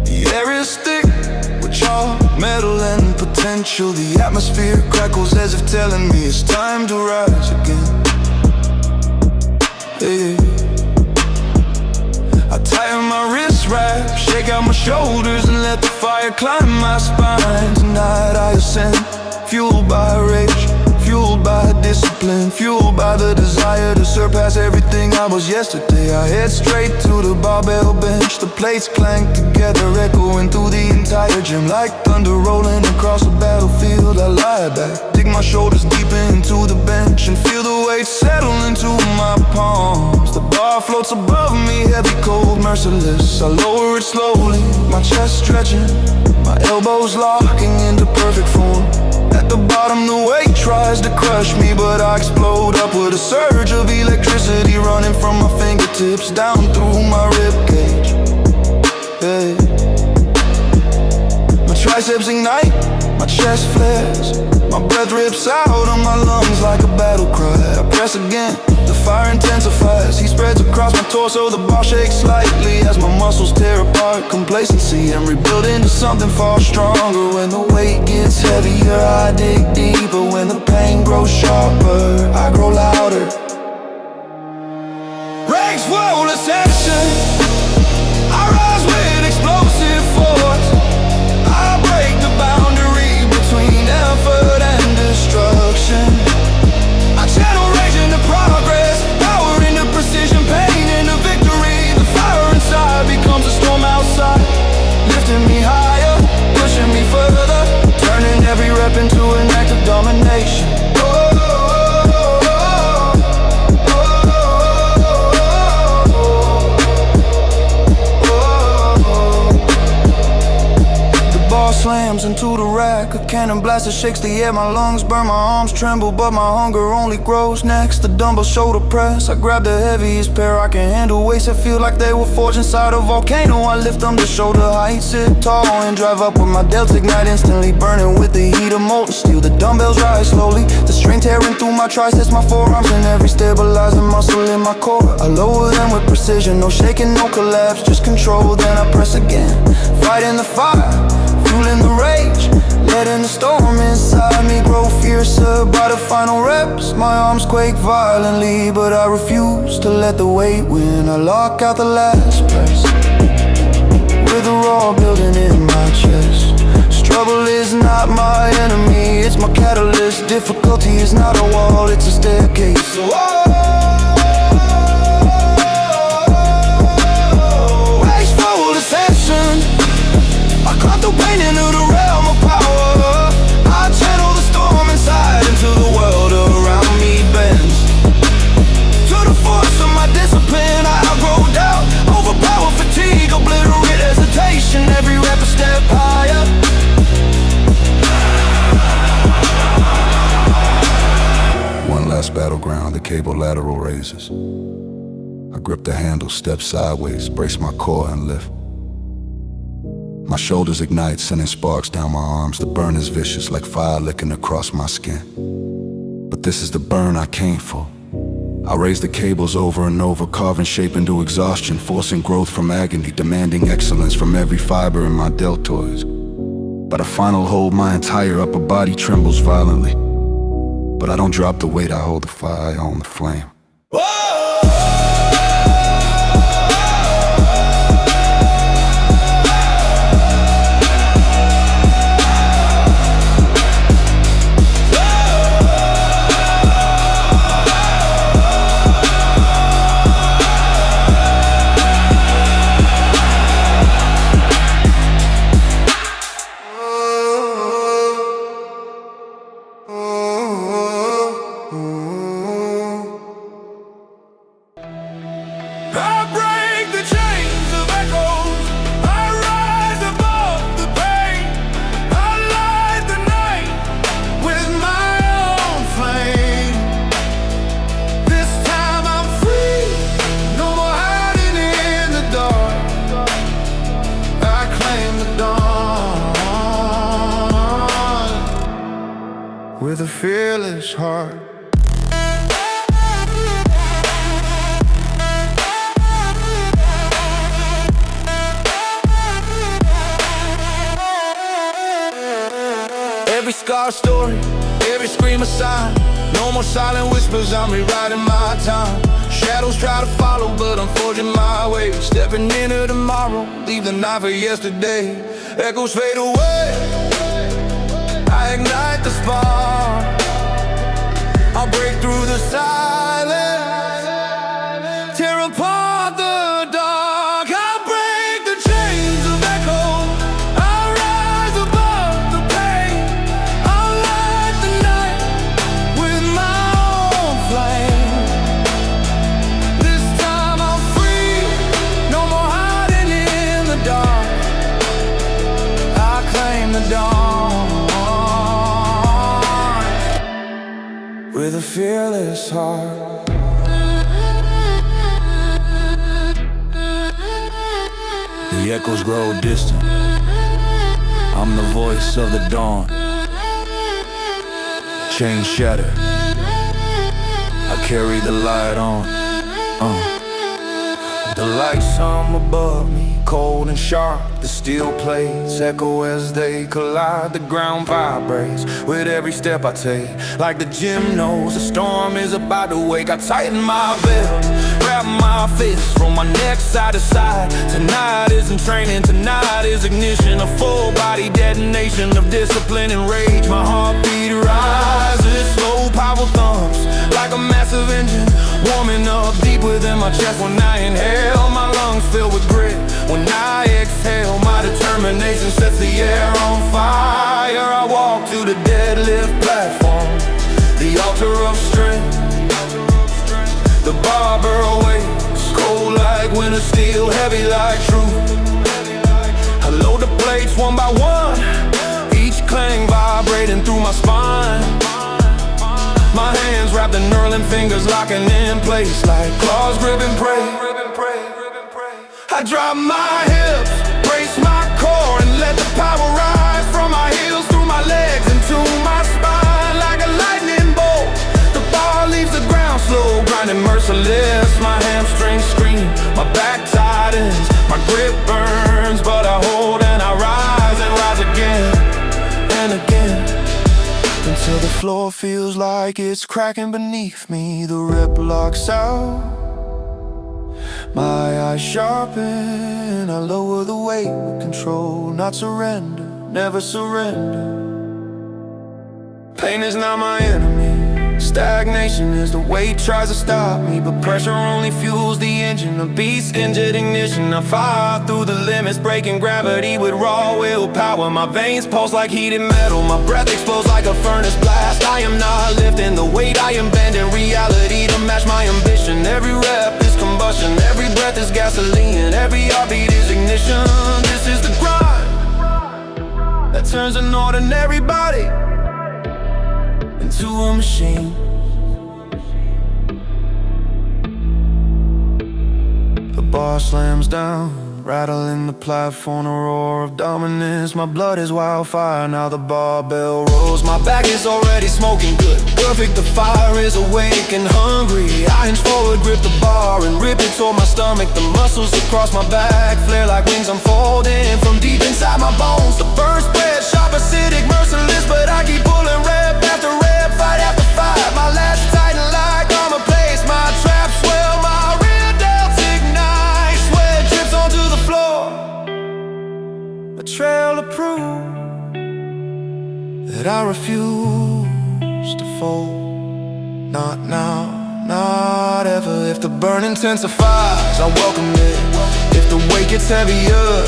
The air is thick with chalk, metal and potential. The atmosphere crackles as if telling me it's time to rise again. Yeah. I tighten my wrist wrap, shake out my shoulders and let the fire climb my spine. Tonight I ascend, fueled by rage, fueled by discipline, fueled by the desire to surpass everything I was yesterday. I head straight to the barbell bench, the plates clank together, echoing through the entire gym. Like thunder rolling across a battlefield, I lie back, dig my shoulders deep into the bench and feel the weight settle into my palms. The bar floats above me, heavy, cold, merciless. I lower it slowly, my chest stretching, my elbows locking into perfect form. At the bottom the weight tries to crush me, but I explode up with a surge of electricity running from my fingertips down through my ribcage. Hey. My triceps ignite, my chest flares, my breath rips out of my lungs like a battle cry. I press again, the fire intensifies. He spreads across my torso, the bar shakes slightly as my muscles tear apart. Complacency, I'm rebuilding to something far stronger. When the weight gets heavier, I dig deeper. When the pain grows sharper, I grow louder. Ranks full ascension, I rise with explosive force. I break the boundary between effort and destruction. I channel rage into progress, power into precision, pain into victory. The fire inside becomes a storm outside, lifting me higher, pushing me further, turning every rep into an act of domination. Slams into the rack, a cannon blaster shakes the air. My lungs burn, my arms tremble, but my hunger only grows. Next, the dumbbell shoulder press, I grab the heaviest pair I can handle. Weights that feel like they were forged inside a volcano. I lift them to shoulder height, sit tall and drive up with my delts ignite, instantly burning with the heat of molten steel. The dumbbells rise slowly, the strain tearing through my triceps, my forearms, and every stabilizing muscle in my core. I lower them with precision, no shaking, no collapse, just control. Then I press again, fighting the fire, fueling the rage, letting the storm inside me grow fiercer. By the final reps, my arms quake violently, but I refuse to let the weight win. I lock out the last press, with a raw building in my chest. Struggle is not my enemy, it's my catalyst. Difficulty is not a wall, it's a staircase. So wasteful ascension, I climb through pain into the realm of power. I channel the storm inside into the world around me bends. To the force of my discipline, I outgrow doubt, overpower fatigue, obliterate hesitation. Every rep a step higher.
One last battleground, the cable lateral raises. I grip the handle, step sideways, brace my core and lift. My shoulders ignite, sending sparks down my arms. The burn is vicious, like fire licking across my skin. But this is the burn I came for. I raise the cables over and over, carving shape into exhaustion, forcing growth from agony, demanding excellence from every fiber in my deltoids. By the final hold, my entire upper body trembles violently. But I don't drop the weight, I hold the fire, I own the flame.
I break the chains of echoes. I rise above the pain. I light the night with my own flame. This time I'm free, no more hiding in the dark. I claim the dawn with a fearless heart. Every scar story, every scream a sign. No more silent whispers, I'm rewriting my time. Shadows try to follow, but I'm forging my way. Stepping into tomorrow, leave the night for yesterday. Echoes fade away, I ignite the spark. I'll break through the silence, tear apart the dark. I'll break the chains of echo. I'll rise above the pain. I'll light the night with my own flame. This time I'm free, no more hiding in the dark. I claim the dawn with a fearless heart. The echoes grow distant. I'm the voice of the dawn. Chains shatter, I carry the light on. The light some above me, cold and sharp. The steel plates echo as they collide. The ground vibrates with every step I take. Like the gym knows the storm is about to wake. I tighten my belt, grab my fist, roll my neck side to side. Tonight isn't training, tonight is ignition. A full body detonation of discipline and rage. My heartbeat rises, slow powerful thumps like a massive engine, warming up deep within my chest. When I inhale, my lungs fill with grit. When I exhale, my determination sets the air on fire. I walk to the deadlift platform, the altar of strength. The barber awaits, cold like winter steel, heavy like truth. I load the plates one by one, each clang vibrating through my spine. My hands wrapped in knurling fingers, locking in place like claws gripping prey. I drop my hips, brace my core, and let the power rise from my heels through my legs into my spine like a lightning bolt. The bar leaves the ground slow, grinding merciless. My hamstrings scream, my back tightens, my grip burns, but I hold and I rise and rise again and again, until the floor feels like it's cracking beneath me. The rip locks out, my eyes sharpen. I lower the weight with control, not surrender, never surrender. Pain is not my enemy, stagnation is the weight tries to stop me. But pressure only fuels the engine, a beast injured ignition. I fire through the limits, breaking gravity with raw willpower. My veins pulse like heated metal, my breath explodes like a furnace blast. I am not lifting the weight, I am bending reality to match my ambition. Every rep is combustion, every breath is gasoline, every heartbeat is ignition. This is the grind that turns an ordinary body into a machine. The bar slams down, rattling the platform, a roar of dominance. My blood is wildfire, now the barbell rolls. My back is already smoking good, perfect, the fire is awake and hungry. I inch forward, grip the bar and rip it toward my stomach. The muscles across my back flare like wings unfolding from deep inside my bones. The burn spread, sharp, acidic, merciless, but I keep pulling rep after rep, fight after fight. My latch tighten like armor plates, my trap swell, my rear delts ignite. Sweat drips onto the floor, a trail to prove that I refuse to fold. Not now, not ever. If the burn intensifies, I welcome it. If the weight gets heavier,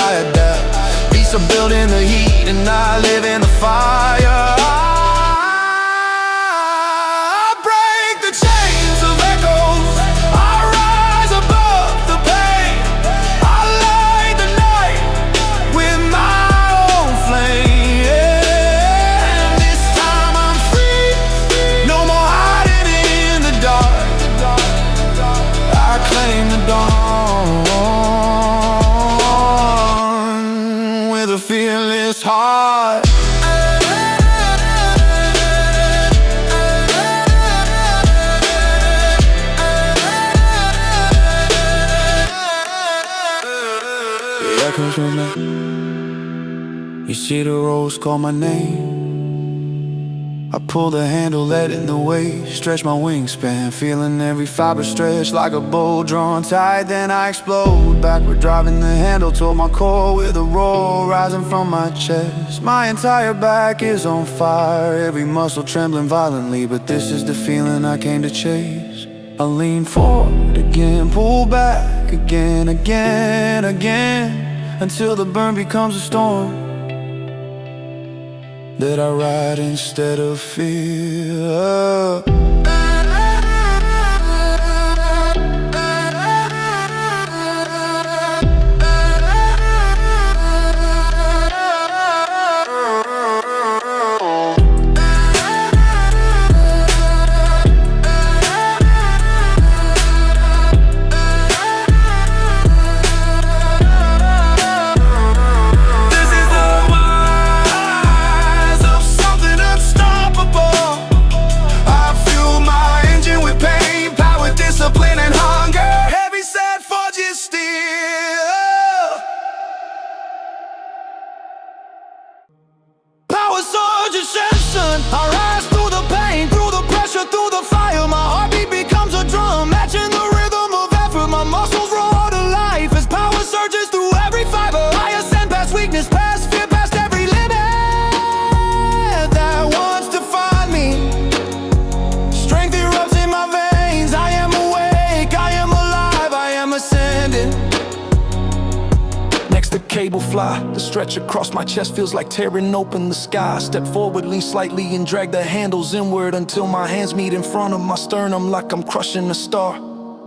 I adapt. Beasts are built in the heat and I live in the fire. I break the chains of echoes, I rise above change with me. You see the rose call my name. I pull the handle, letting the weight stretch my wingspan, feeling every fiber stretch like a bow drawn tight. Then I explode, backward driving the handle toward my core with a roar rising from my chest. My entire back is on fire, every muscle trembling violently, but this is the feeling I came to chase. I lean forward again, pull back again, until the burn becomes a storm that I ride instead of fear.
I rise through the pain, through the pressure, through the fire. My heartbeat becomes a drum, matching the rhythm of effort. My muscles roar to life as power surges through every fiber. I ascend past weakness, past fear, past every limit that wants to find me. Strength erupts in my veins. I am awake, I am alive, I am ascending. Next the cable fly, the stretch across my chest feels like tearing open the sky. Step forward, lean slightly and drag the handles inward until my hands meet in front of my sternum like I'm crushing a star.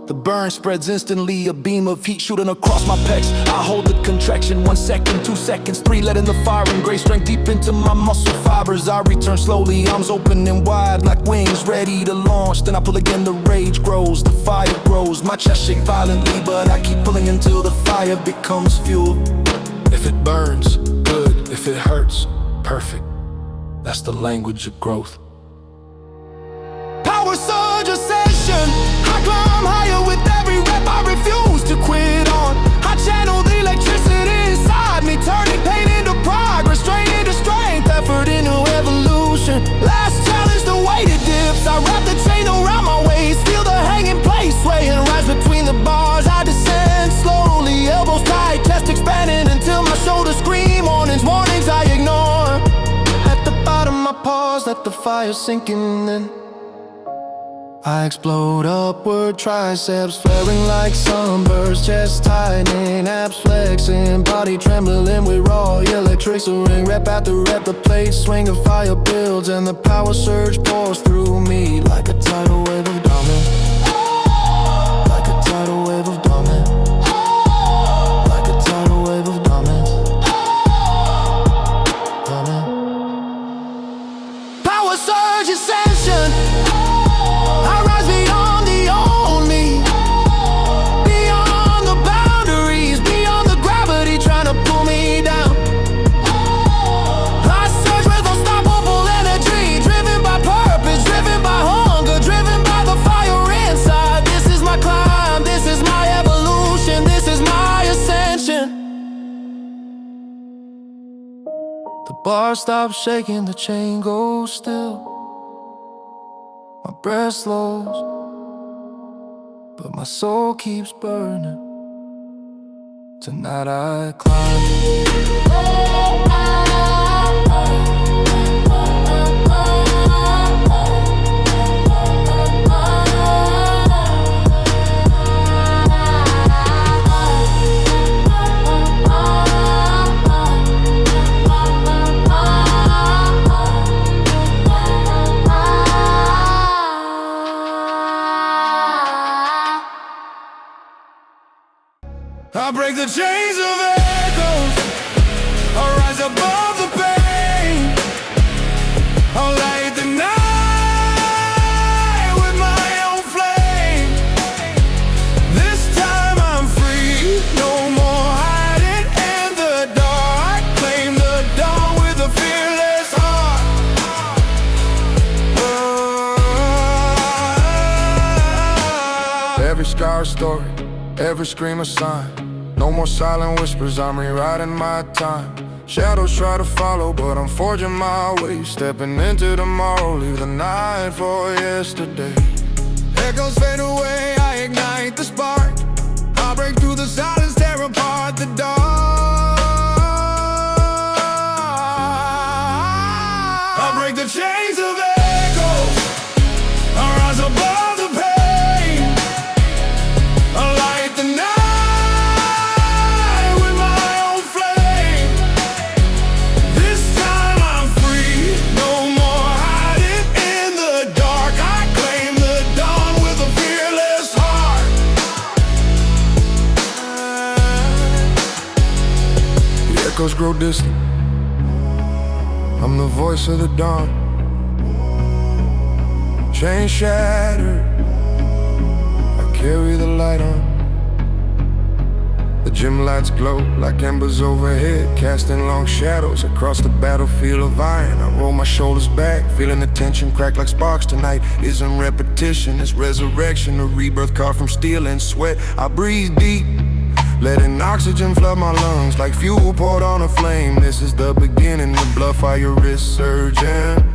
The burn spreads instantly, a beam of heat shooting across my pecs. I hold the contraction, 1 second, 2 seconds, 3, letting the fire and gray strength deep into my muscle fibers. I return slowly, arms open and wide like wings ready to launch. Then I pull again, the rage grows, the fire grows. My chest shake violently, but I keep pulling until the fire becomes fuel. If it burns, good. If it hurts, perfect. That's the language of growth. Power surge ascension. I climb higher with every rep. I refuse to quit on. I channel the electricity inside me, turning pain into progress, strain into strength, effort into evolution. Last challenge, the weight it dips. I wrap the chain around my waist, feel the hanging place, sway and rise between the bars. I descend slowly, elbows tight, chest expanding until my shoulders scream. Warnings I ignore. At the bottom I pause, let the fire sink in. I explode upward, triceps flaring like sunbursts, chest tightening, abs flexing, body trembling with raw electricity. Rep after rep, the plate swing of fire builds, and the power surge pours through me like a tidal wave of dominance. Like a tidal wave of dominance. Like a tidal wave of dominance. Power surge ascension. I rise beyond the old me, beyond the boundaries, beyond the gravity trying to pull me down. I surge with unstoppable energy, driven by purpose, driven by hunger, driven by the fire inside. This is my climb, this is my evolution, this is my ascension. The bar stops shaking, the chain goes still. My breath slows, but my soul keeps burning. Tonight I climb. I break the chains of echoes, I rise above the pain. I'll light the night with my own flame. This time I'm free, no more hiding in the dark. Claim the dawn with a fearless heart.
Every scar a story, every scream a sign.
No more silent whispers, I'm rewriting my time. Shadows try to follow, but I'm forging my way. Stepping into tomorrow, leave the night for yesterday. Echoes fade away, I ignite the spark. I break through the silence, tear apart the dark. I break the chains of echoes, I rise above the pain. I light the night with my own flame. This time I'm free, no more hiding in the dark. I claim the dawn with a fearless heart. The echoes grow distant, I'm the voice of the dawn. Chains shattered, I carry the light on. The gym lights glow like embers overhead, casting long shadows across the battlefield of iron. I roll my shoulders back, feeling the tension crack like sparks. Tonight isn't repetition, it's resurrection. A rebirth carved from steel and sweat. I breathe deep, letting oxygen flood my lungs like fuel poured on a flame. This is the beginning, the blood fire is surging.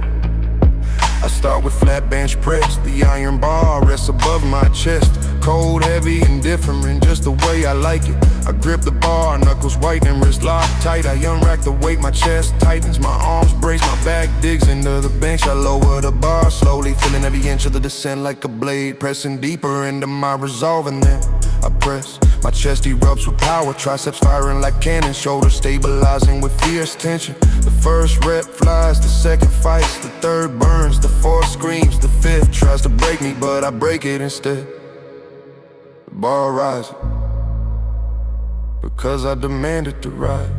I start with flat bench press, the iron bar rests above my chest. Cold, heavy, and different, just the way I like it. I grip the bar, knuckles white and wrist locked tight. I unrack the weight, my chest tightens, my arms brace, my back digs into the bench. I lower the bar slowly, feeling every inch of the descent like a blade, pressing deeper into my resolve, and then I press. My chest erupts with power, triceps firing like cannons, shoulders stabilizing with fierce tension. The first rep flies, the second fights, the third burns, the fourth screams, the fifth tries to break me, but I break it instead. The bar rises, because I demanded to rise.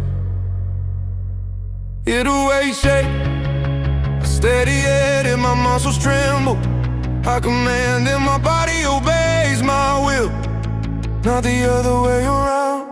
Hear the weight shake, a steady head and my muscles tremble. I command and my body obeys my will, not the other way around.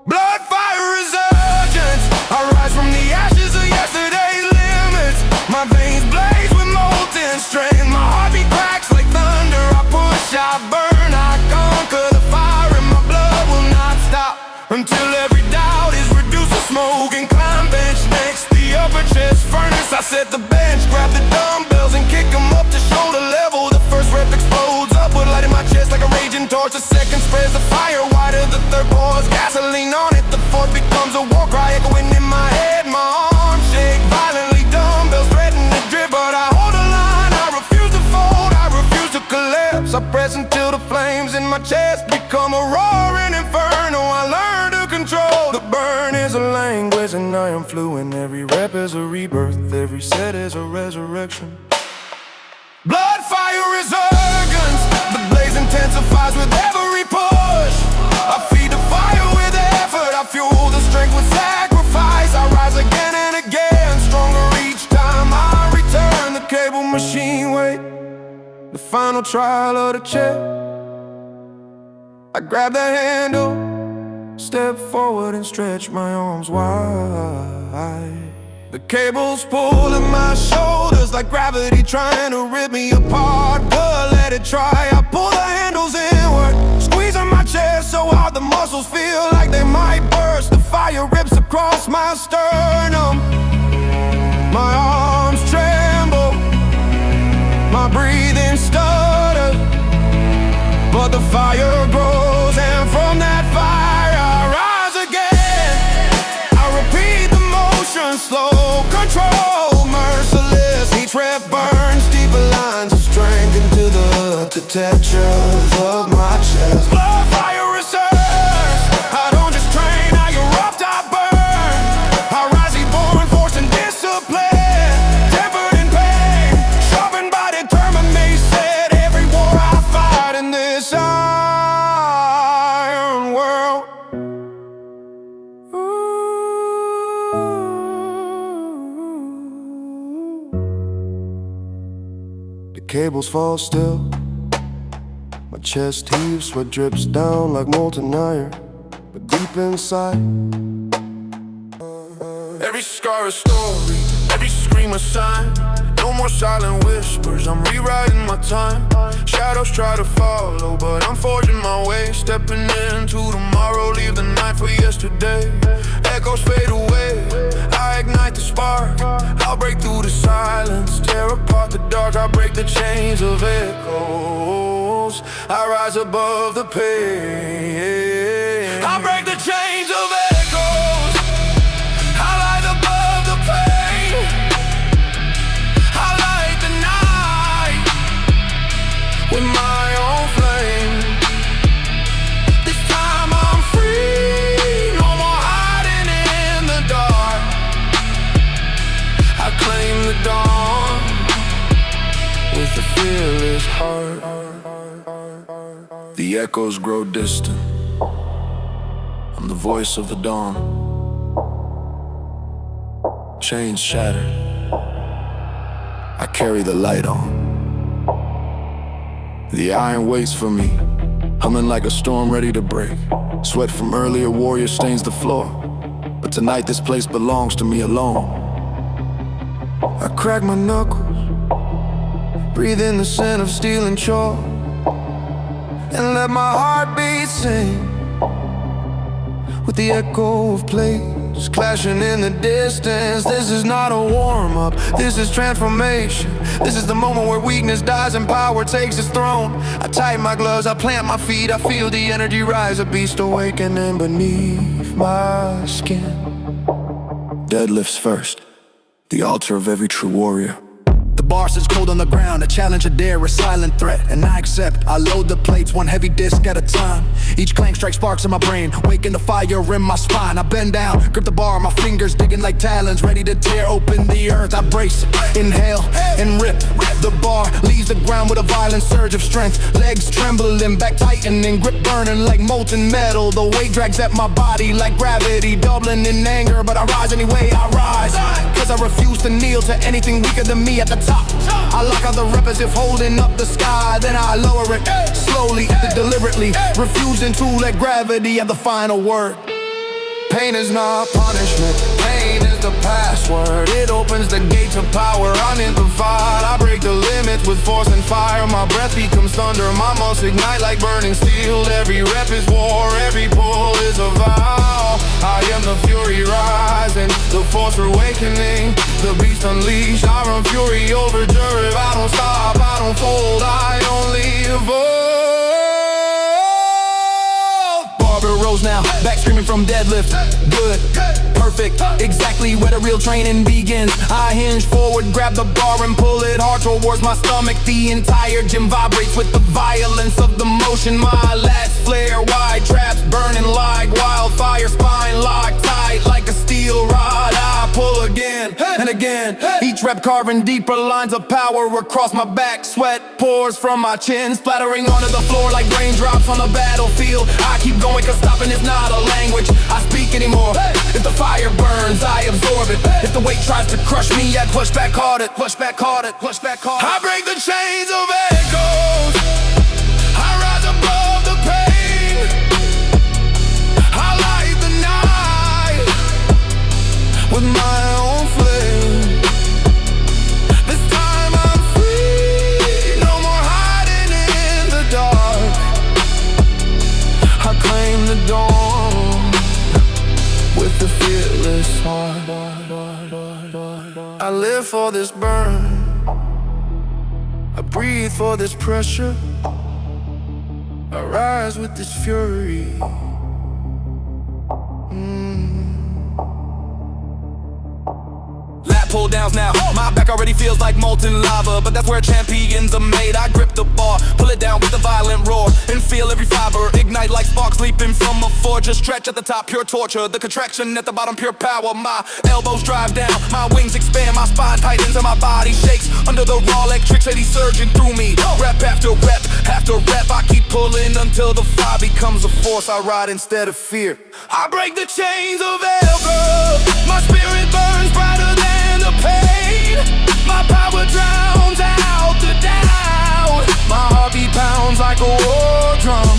Blood fire resurgence, I rise from the ashes of yesterday's limits. My veins blaze with molten strength, my heartbeat cracks like thunder. I push, I burn, I conquer the fire, and my blood will not stop until every doubt is reduced to smoke. And climb bench next, the upper chest furnace. I set the bench, grab the dumbbells and kick them up to shoulder level. The first rep explodes upward, lighting my chest like a raging torch. The second spreads the fire wider, the third pours gasoline on it. The fourth becomes a war cry echoing in my head. My arms shake violently, dumbbells threaten to drip, but I hold the line. I refuse to fold, I refuse to collapse. I press until the flames in my chest become a roaring inferno I learn to control. The burn is a language and I am fluent. Every rep is a rebirth, every set is a resurrection. Blood fire resurgence, the blaze intensifies with every push. I feed the fire with effort, I fuel the strength with sacrifice. I rise again and again, stronger each time I return. The cable machine wait, the final trial of the chair. I grab the handle, step forward and stretch my arms wide. The cables pulling my shoulders like gravity trying to rip me apart. But let it try, I pull the handles inward, squeezing my chest so hard the muscles feel like they might burst. The fire rips across my sternum, my arms tremble, my breathing stutters, but the fire grows, and from that fire I rise again. I repeat the motion, slow control, merciless. Each rep burns deeper lines of strength into the textures of my chest. Blood fire resurges, I don't just train, I erupt, I burn. I rise reborn, force and discipline, tempered in pain, sharpened by determination. Every war I fight in this iron world. The cables fall still, my chest heaves, sweat drips down like molten iron. But deep inside, every scar a story, every scream a sign, No more silent whispers, I'm rewriting my time. Shadows try to follow, but I'm forging my way. Stepping into tomorrow, leave the night for yesterday. Echoes fade away, I ignite the spark. I'll break through the silence, tear apart the dark. I break the chains of echoes, I rise above the pain. I break the chains of echoes, I light above the pain. I light the night with my own flame. This time I'm free, no more hiding in the dark. I claim the dawn with a fearless heart.
The echoes grow distant. I'm the voice of the dawn. Chains shatter, I carry the light on. The iron waits for me, humming like a storm ready to break. Sweat from earlier warriors stains the floor, but tonight this place belongs to me alone.
I crack my knuckles, breathe in the scent of steel and chalk, and let my heartbeat sing with the echo of plays clashing in the distance. This is not a warm-up, this is transformation. This is the moment where weakness dies and power takes its throne. I tighten my gloves, I plant my feet, I feel the energy rise. A beast awakening beneath my skin.
Deadlifts first, the altar of every true warrior.
The bar sits cold on the ground, a challenge, a dare, a silent threat. And I accept, I load the plates, one heavy disc at a time. Each clank strikes sparks in my brain, waking the fire in my spine. I bend down, grip the bar, my fingers digging like talons, ready to tear open the earth. I brace, inhale, and rip. The bar leaves the ground with a violent surge of strength. Legs trembling, back tightening, grip burning like molten metal. The weight drags at my body like gravity, doubling in anger. But I rise anyway, I rise, cause I refuse to kneel to anything weaker than me at the top. I lock out the rep as if holding up the sky. Then I lower it, slowly, deliberately, refusing to let gravity have the final word.
Pain is not punishment, pain is the password. It opens the gates of power unidentified. I break the limits with force and fire. My breath becomes thunder, my muscles ignite like burning steel. Every rep is war, every pull is a vow. I am the fury rising, the force awakening, the beast unleashed. I run fury over if I don't stop, I don't fold, I only evolve.
Barbell rows now, back screaming from deadlift. Good, perfect, exactly where the real training begins. I hinge forward, grab the bar and pull it hard towards my stomach. The entire gym vibrates with the violence of the motion. My lats flare, wide traps burning like wildfire. Spine locked tight like a steel rod. I pull again and again, each rep carving deeper lines of power across my back. Sweat pours from my chin, splattering onto the floor like raindrops on the battlefield. I keep going cause stopping is not a language I speak anymore. If the fire burns, I absorb it. If the weight tries to crush me, I push back harder, push back harder, push back harder.
I break the chains of echoes, I rise above the pain. I light the night with my own flame. This time I'm free, no more hiding in the dark. I claim the dawn with a fearless heart. I live for this burn, I breathe for this pressure, I rise with this fury.
Lat pull downs now, my back already feels like molten lava, but that's where champions are made. I grip the bar, pull it down with a violent roar, and feel every fiber ignite like sparks leaping from a forge. A stretch at the top, pure torture, the contraction at the bottom, pure power. My elbows drive down, my wings expand, my spine tightens and my body shakes under the raw electricity surging through me. Rep after rep after rep, I keep pulling until the fire becomes a force. I ride instead of fear.
I break the chains of echoes, my spirit burns brighter than the pain. My power drowns out the doubt, my heartbeat pounds like a war drum,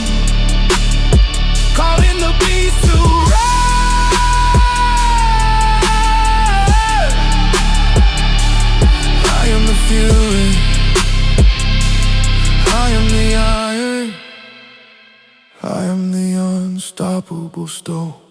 calling the beast to rise. I am the
fury. I am the iron. I am the unstoppable stone.